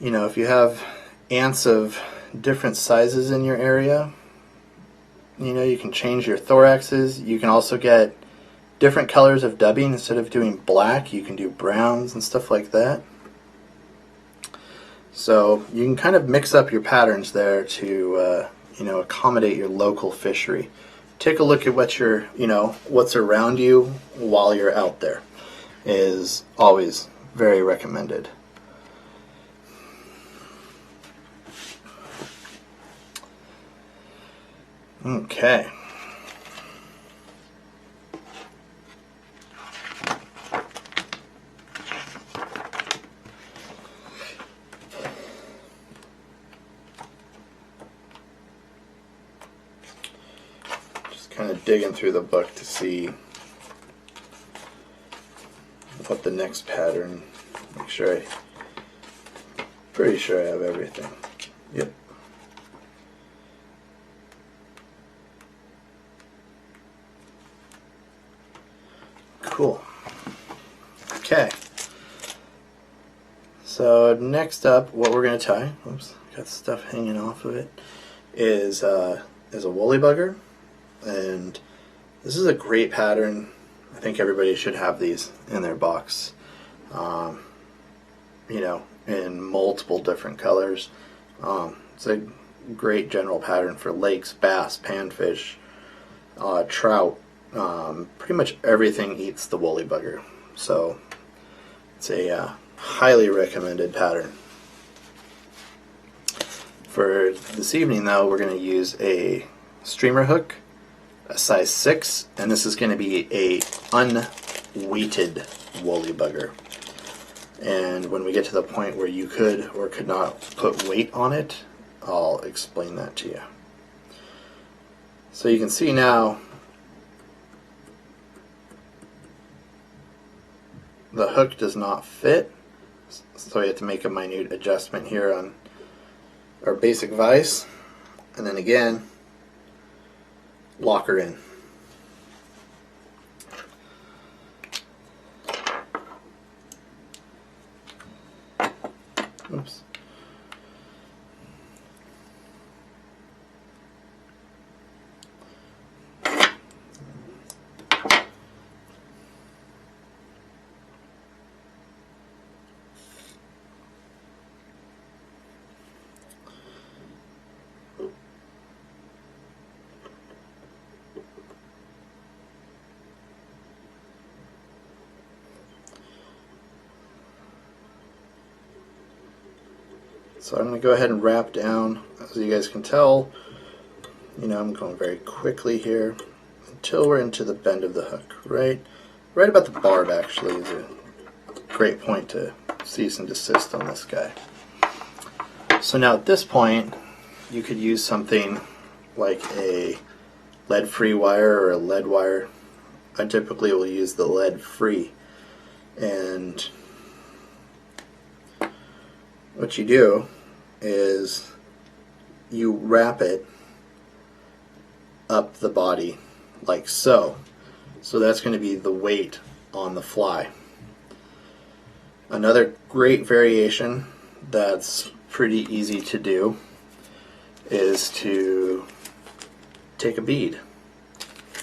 You know, if you have ants of different sizes in your area, you know, you can change your thoraxes. You can also get different colors of dubbing. Instead of doing black, you can do browns and stuff like that. So you can kind of mix up your patterns there to you know, accommodate your local fishery. Take a look at what what's around you while you're out there is always very recommended. Okay. Kind of digging through the book to see what the next pattern. Pretty sure I have everything. Yep. Cool. Okay. So next up, what we're going to tie. Oops, got stuff hanging off of it. Is a woolly bugger. And this is a great pattern. I think everybody should have these in their box. You know, in multiple different colors. It's a great general pattern for lakes, bass, panfish, trout. Pretty much everything eats the woolly bugger. So it's a highly recommended pattern. For this evening, though, we're going to use a streamer hook, a size 6, and this is going to be a unweighted woolly bugger. And when we get to the point where you could or could not put weight on it, I'll explain that to you. So you can see now the hook does not fit, so we have to make a minute adjustment here on our basic vise, and then again lock her in. Oops. So I'm going to go ahead and wrap down. As you guys can tell, you know, I'm going very quickly here until we're into the bend of the hook, right right about the barb actually is a great point to cease and desist on this guy. So now at this point, you could use something like a lead-free wire or a lead wire. I typically will use the lead-free. And what you do is you wrap it up the body like so. So that's going to be the weight on the fly. Another great variation that's pretty easy to do is to take a bead,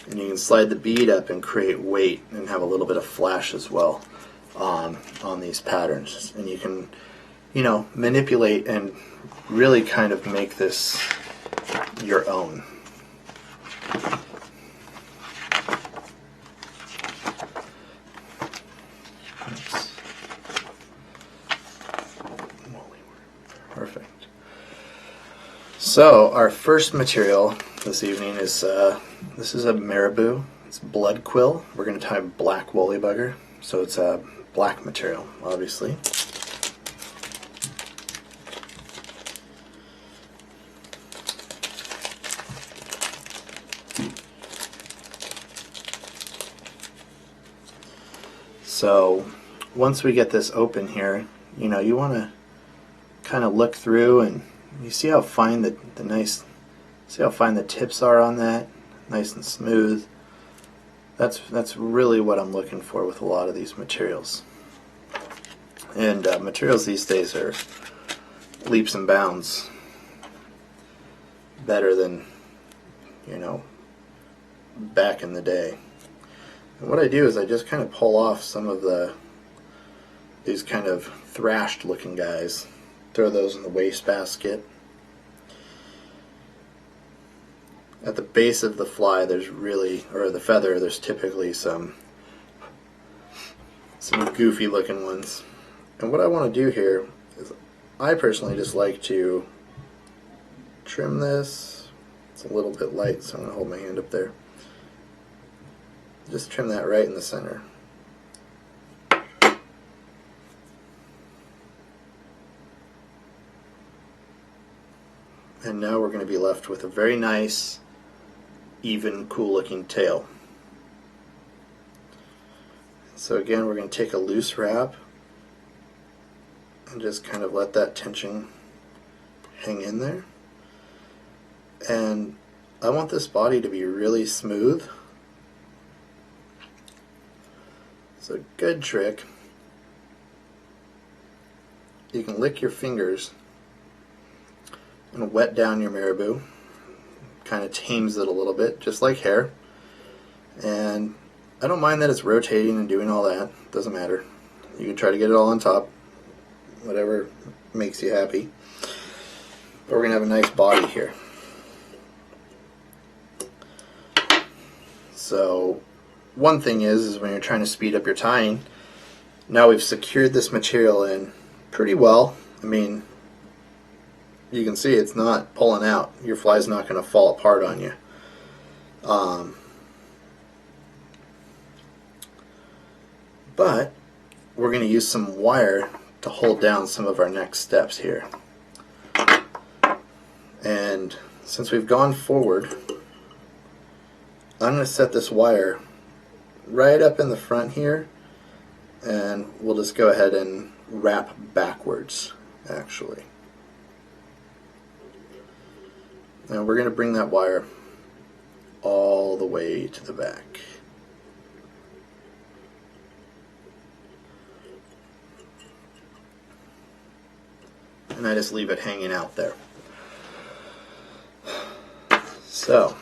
and you can slide the bead up and create weight and have a little bit of flash as well on these patterns. And you can, you know, manipulate and really kind of make this your own. Perfect. So our first material this evening is this is a marabou. It's blood quill. We're going to tie black woolly bugger, so it's a black material, obviously. So once we get this open here, you know, you want to kind of look through, and you see how fine see how fine the tips are on that, nice and smooth. That's really what I'm looking for with a lot of these materials. And materials these days are leaps and bounds better than, you know, back in the day. And what I do is I just kind of pull off some of these kind of thrashed looking guys, throw those in the wastebasket. At the base of the fly, there's really, or the feather, there's typically some goofy looking ones. And what I want to do here is I personally just like to trim this. It's a little bit light, so I'm going to hold my hand up there. Just trim that right in the center. And now we're going to be left with a very nice, even, cool looking tail. So again, we're going to take a loose wrap and just kind of let that tension hang in there. And I want this body to be really smooth. So a good trick, you can lick your fingers and wet down your marabou. Kind of tames it a little bit, just like hair. And I don't mind that it's rotating and doing all that. Doesn't matter. You can try to get it all on top, whatever makes you happy. But we're going to have a nice body here. So one thing is when you're trying to speed up your tying, now we've secured this material in pretty well. I mean, you can see it's not pulling out. Your fly's not going to fall apart on you. But we're going to use some wire to hold down some of our next steps here. And since we've gone forward, I'm going to set this wire right up in the front here, and we'll just go ahead and wrap backwards, actually. Now we're going to bring that wire all the way to the back. And I just leave it hanging out there. So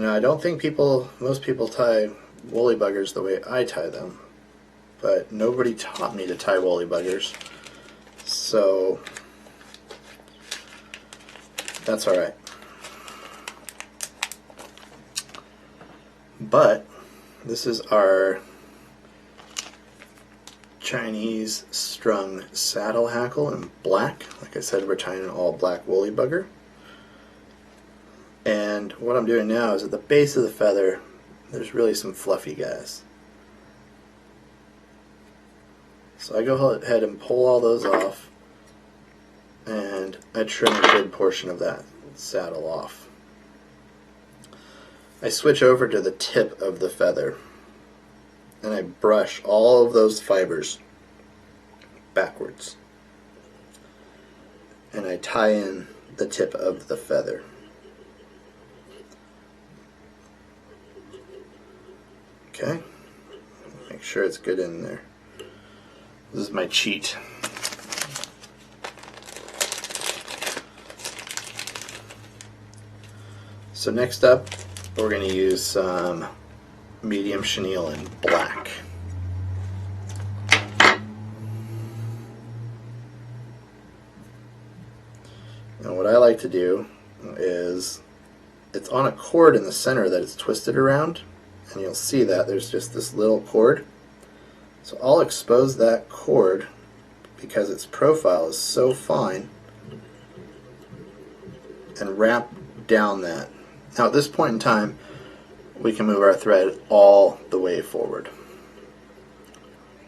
now I don't think most people tie woolly buggers the way I tie them, but nobody taught me to tie woolly buggers, so that's alright. But this is our Chinese strung saddle hackle in black. Like I said, we're tying an all black woolly bugger. And what I'm doing now is at the base of the feather, there's really some fluffy guys. So I go ahead and pull all those off, and I trim a good portion of that saddle off. I switch over to the tip of the feather, and I brush all of those fibers backwards. And I tie in the tip of the feather. Okay, make sure it's good in there. This is my cheat. So next up, we're going to use some medium chenille in black. And what I like to do is, it's on a cord in the center that it's twisted around, and you'll see that there's just this little cord. So I'll expose that cord because its profile is so fine and wrap down that. Now at this point in time, we can move our thread all the way forward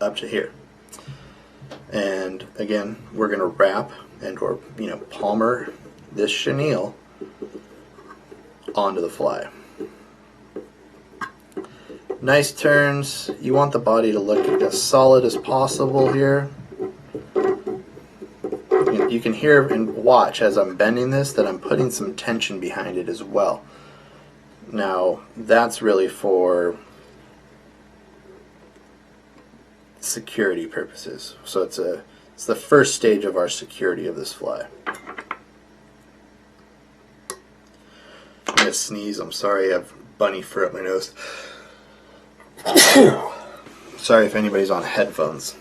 up to here. And again, we're going to wrap or palmer this chenille onto the fly. Nice turns. You want the body to look as solid as possible here. You can hear and watch as I'm bending this that I'm putting some tension behind it as well. Now that's really for security purposes. So it's the first stage of our security of this fly. I'm gonna sneeze. I'm sorry. I have bunny fur up my nose. Sorry if anybody's on headphones.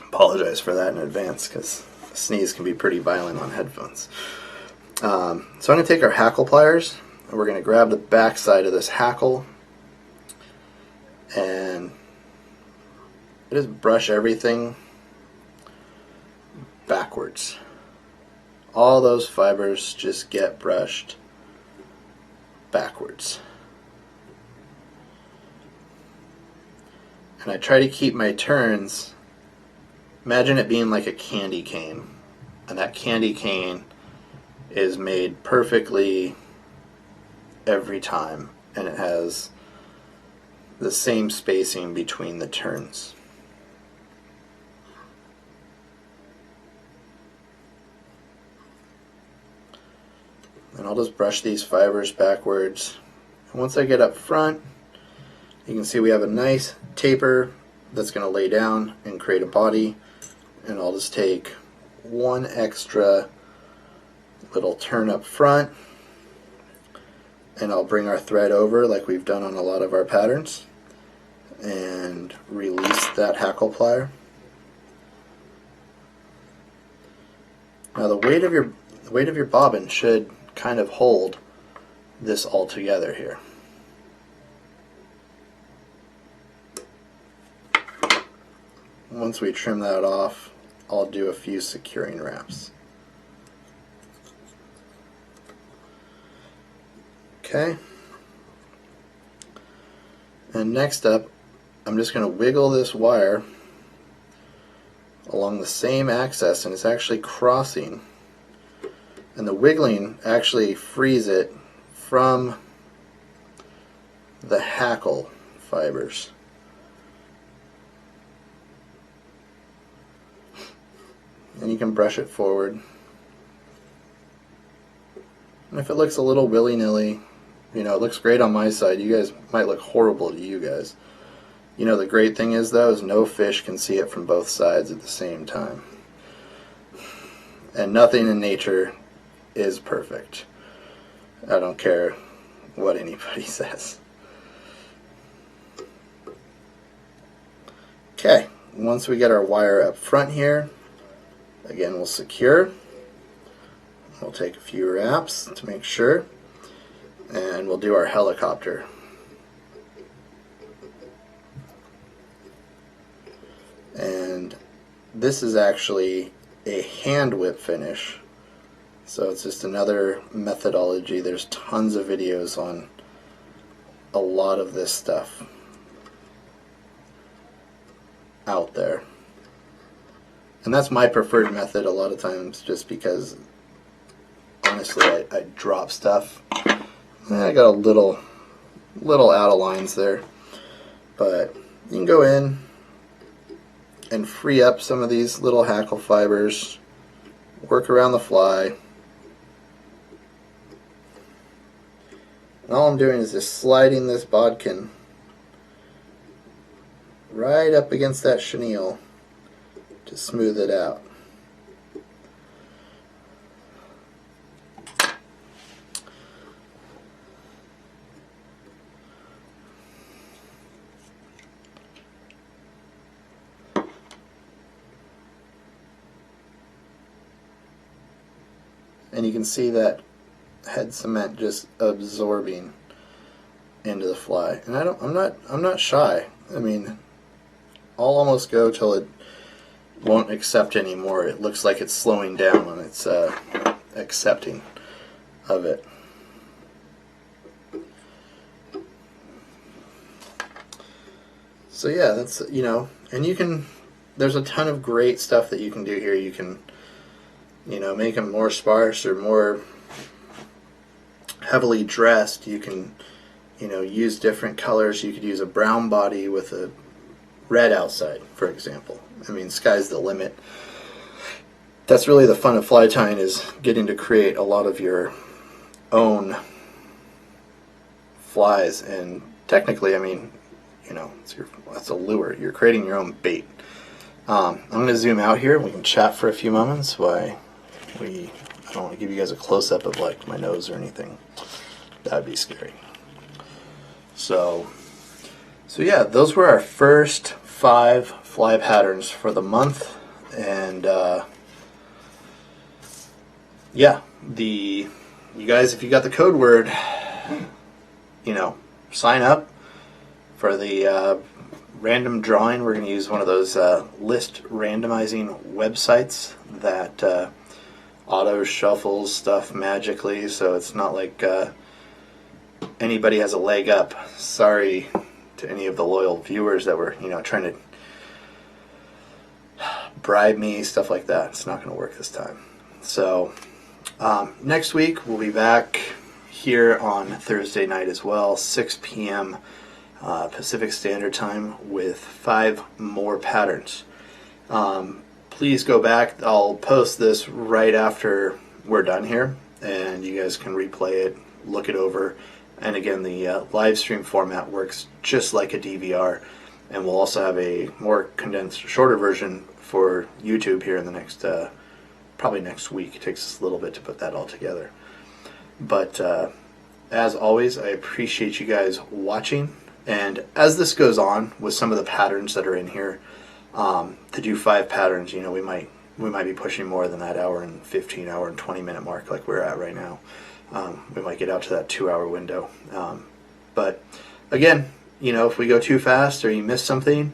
Apologize for that in advance because a sneeze can be pretty violent on headphones. So I'm going to take our hackle pliers and we're going to grab the back side of this hackle and just brush everything backwards. All those fibers just get brushed backwards. And I try to keep my turns, imagine it being like a candy cane, and that candy cane is made perfectly every time, and it has the same spacing between the turns. And I'll just brush these fibers backwards. And once I get up front, you can see we have a nice taper that's going to lay down and create a body, and I'll just take one extra little turn up front and I'll bring our thread over like we've done on a lot of our patterns and release that hackle plier. Now the weight of your bobbin should kind of hold this all together here. Once we trim that off, I'll do a few securing wraps. Okay. And next up, I'm just going to wiggle this wire along the same axis, and it's actually crossing. And the wiggling actually frees it from the hackle fibers. And you can brush it forward. And if it looks a little willy-nilly, it looks great on my side. You guys might look horrible to you guys. The great thing is, though, is no fish can see it from both sides at the same time. And nothing in nature is perfect. I don't care what anybody says. Okay, once we get our wire up front here, again, we'll secure. We'll take a few wraps to make sure, and we'll do our helicopter. this is actually a hand whip finish. So it's just another methodology. There's tons of videos on a lot of this stuff out there. And that's my preferred method a lot of times, just because honestly I drop stuff. I got a little out of lines there. But you can go in and free up some of these little hackle fibers, work around the fly. And all I'm doing is just sliding this bodkin right up against that chenille to smooth it out. And you can see that head cement just absorbing into the fly. And I'm not shy. I mean, I'll almost go till it won't accept anymore. It looks like it's slowing down when it's accepting of it. So yeah, that's, you know, and you can, there's a ton of great stuff that you can do here. You can, you know, make them more sparse or more heavily dressed. You can, you know, use different colors. You could use a brown body with a red outside, for example. I mean, sky's the limit. That's really the fun of fly tying, is getting to create a lot of your own flies. And technically, I mean, you know, that's a lure. You're creating your own bait. I'm going to zoom out here and we can chat for a few moments while I don't want to give you guys a close-up of like my nose or anything. That'd be scary. So yeah, those were our first 5 fly patterns for the month. And yeah, you guys, if you got the code word, you know, sign up for the random drawing. We're going to use one of those list randomizing websites that auto shuffles stuff magically, so it's not like anybody has a leg up. Sorry to any of the loyal viewers that were, you know, trying to bribe me, stuff like that. It's not going to work this time. So next week we'll be back here on Thursday night as well, 6 p.m. Pacific Standard Time, with 5 more patterns. Please go back. I'll post this right after we're done here, and you guys can replay it, look it over. And again, the live stream format works just like a DVR, and we'll also have a more condensed, shorter version for YouTube here in the next, probably next week. It takes us a little bit to put that all together. But as always, I appreciate you guys watching. And as this goes on with some of the patterns that are in here, to do 5 patterns, you know, we might be pushing more than that hour and 15, hour and 20 minute mark like we're at right now. We might get out to that 2-hour window. But again, you know, if we go too fast or you miss something,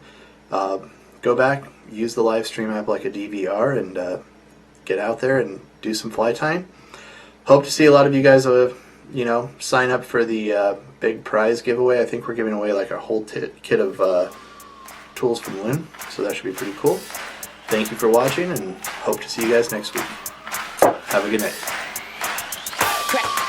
go back, use the live stream app like a DVR, and get out there and do some fly tying. Hope to see a lot of you guys, you know, sign up for the big prize giveaway. I think we're giving away like a whole kit of tools from Loon, so that should be pretty cool. Thank you for watching, and hope to see you guys next week. Have a good night. Crack.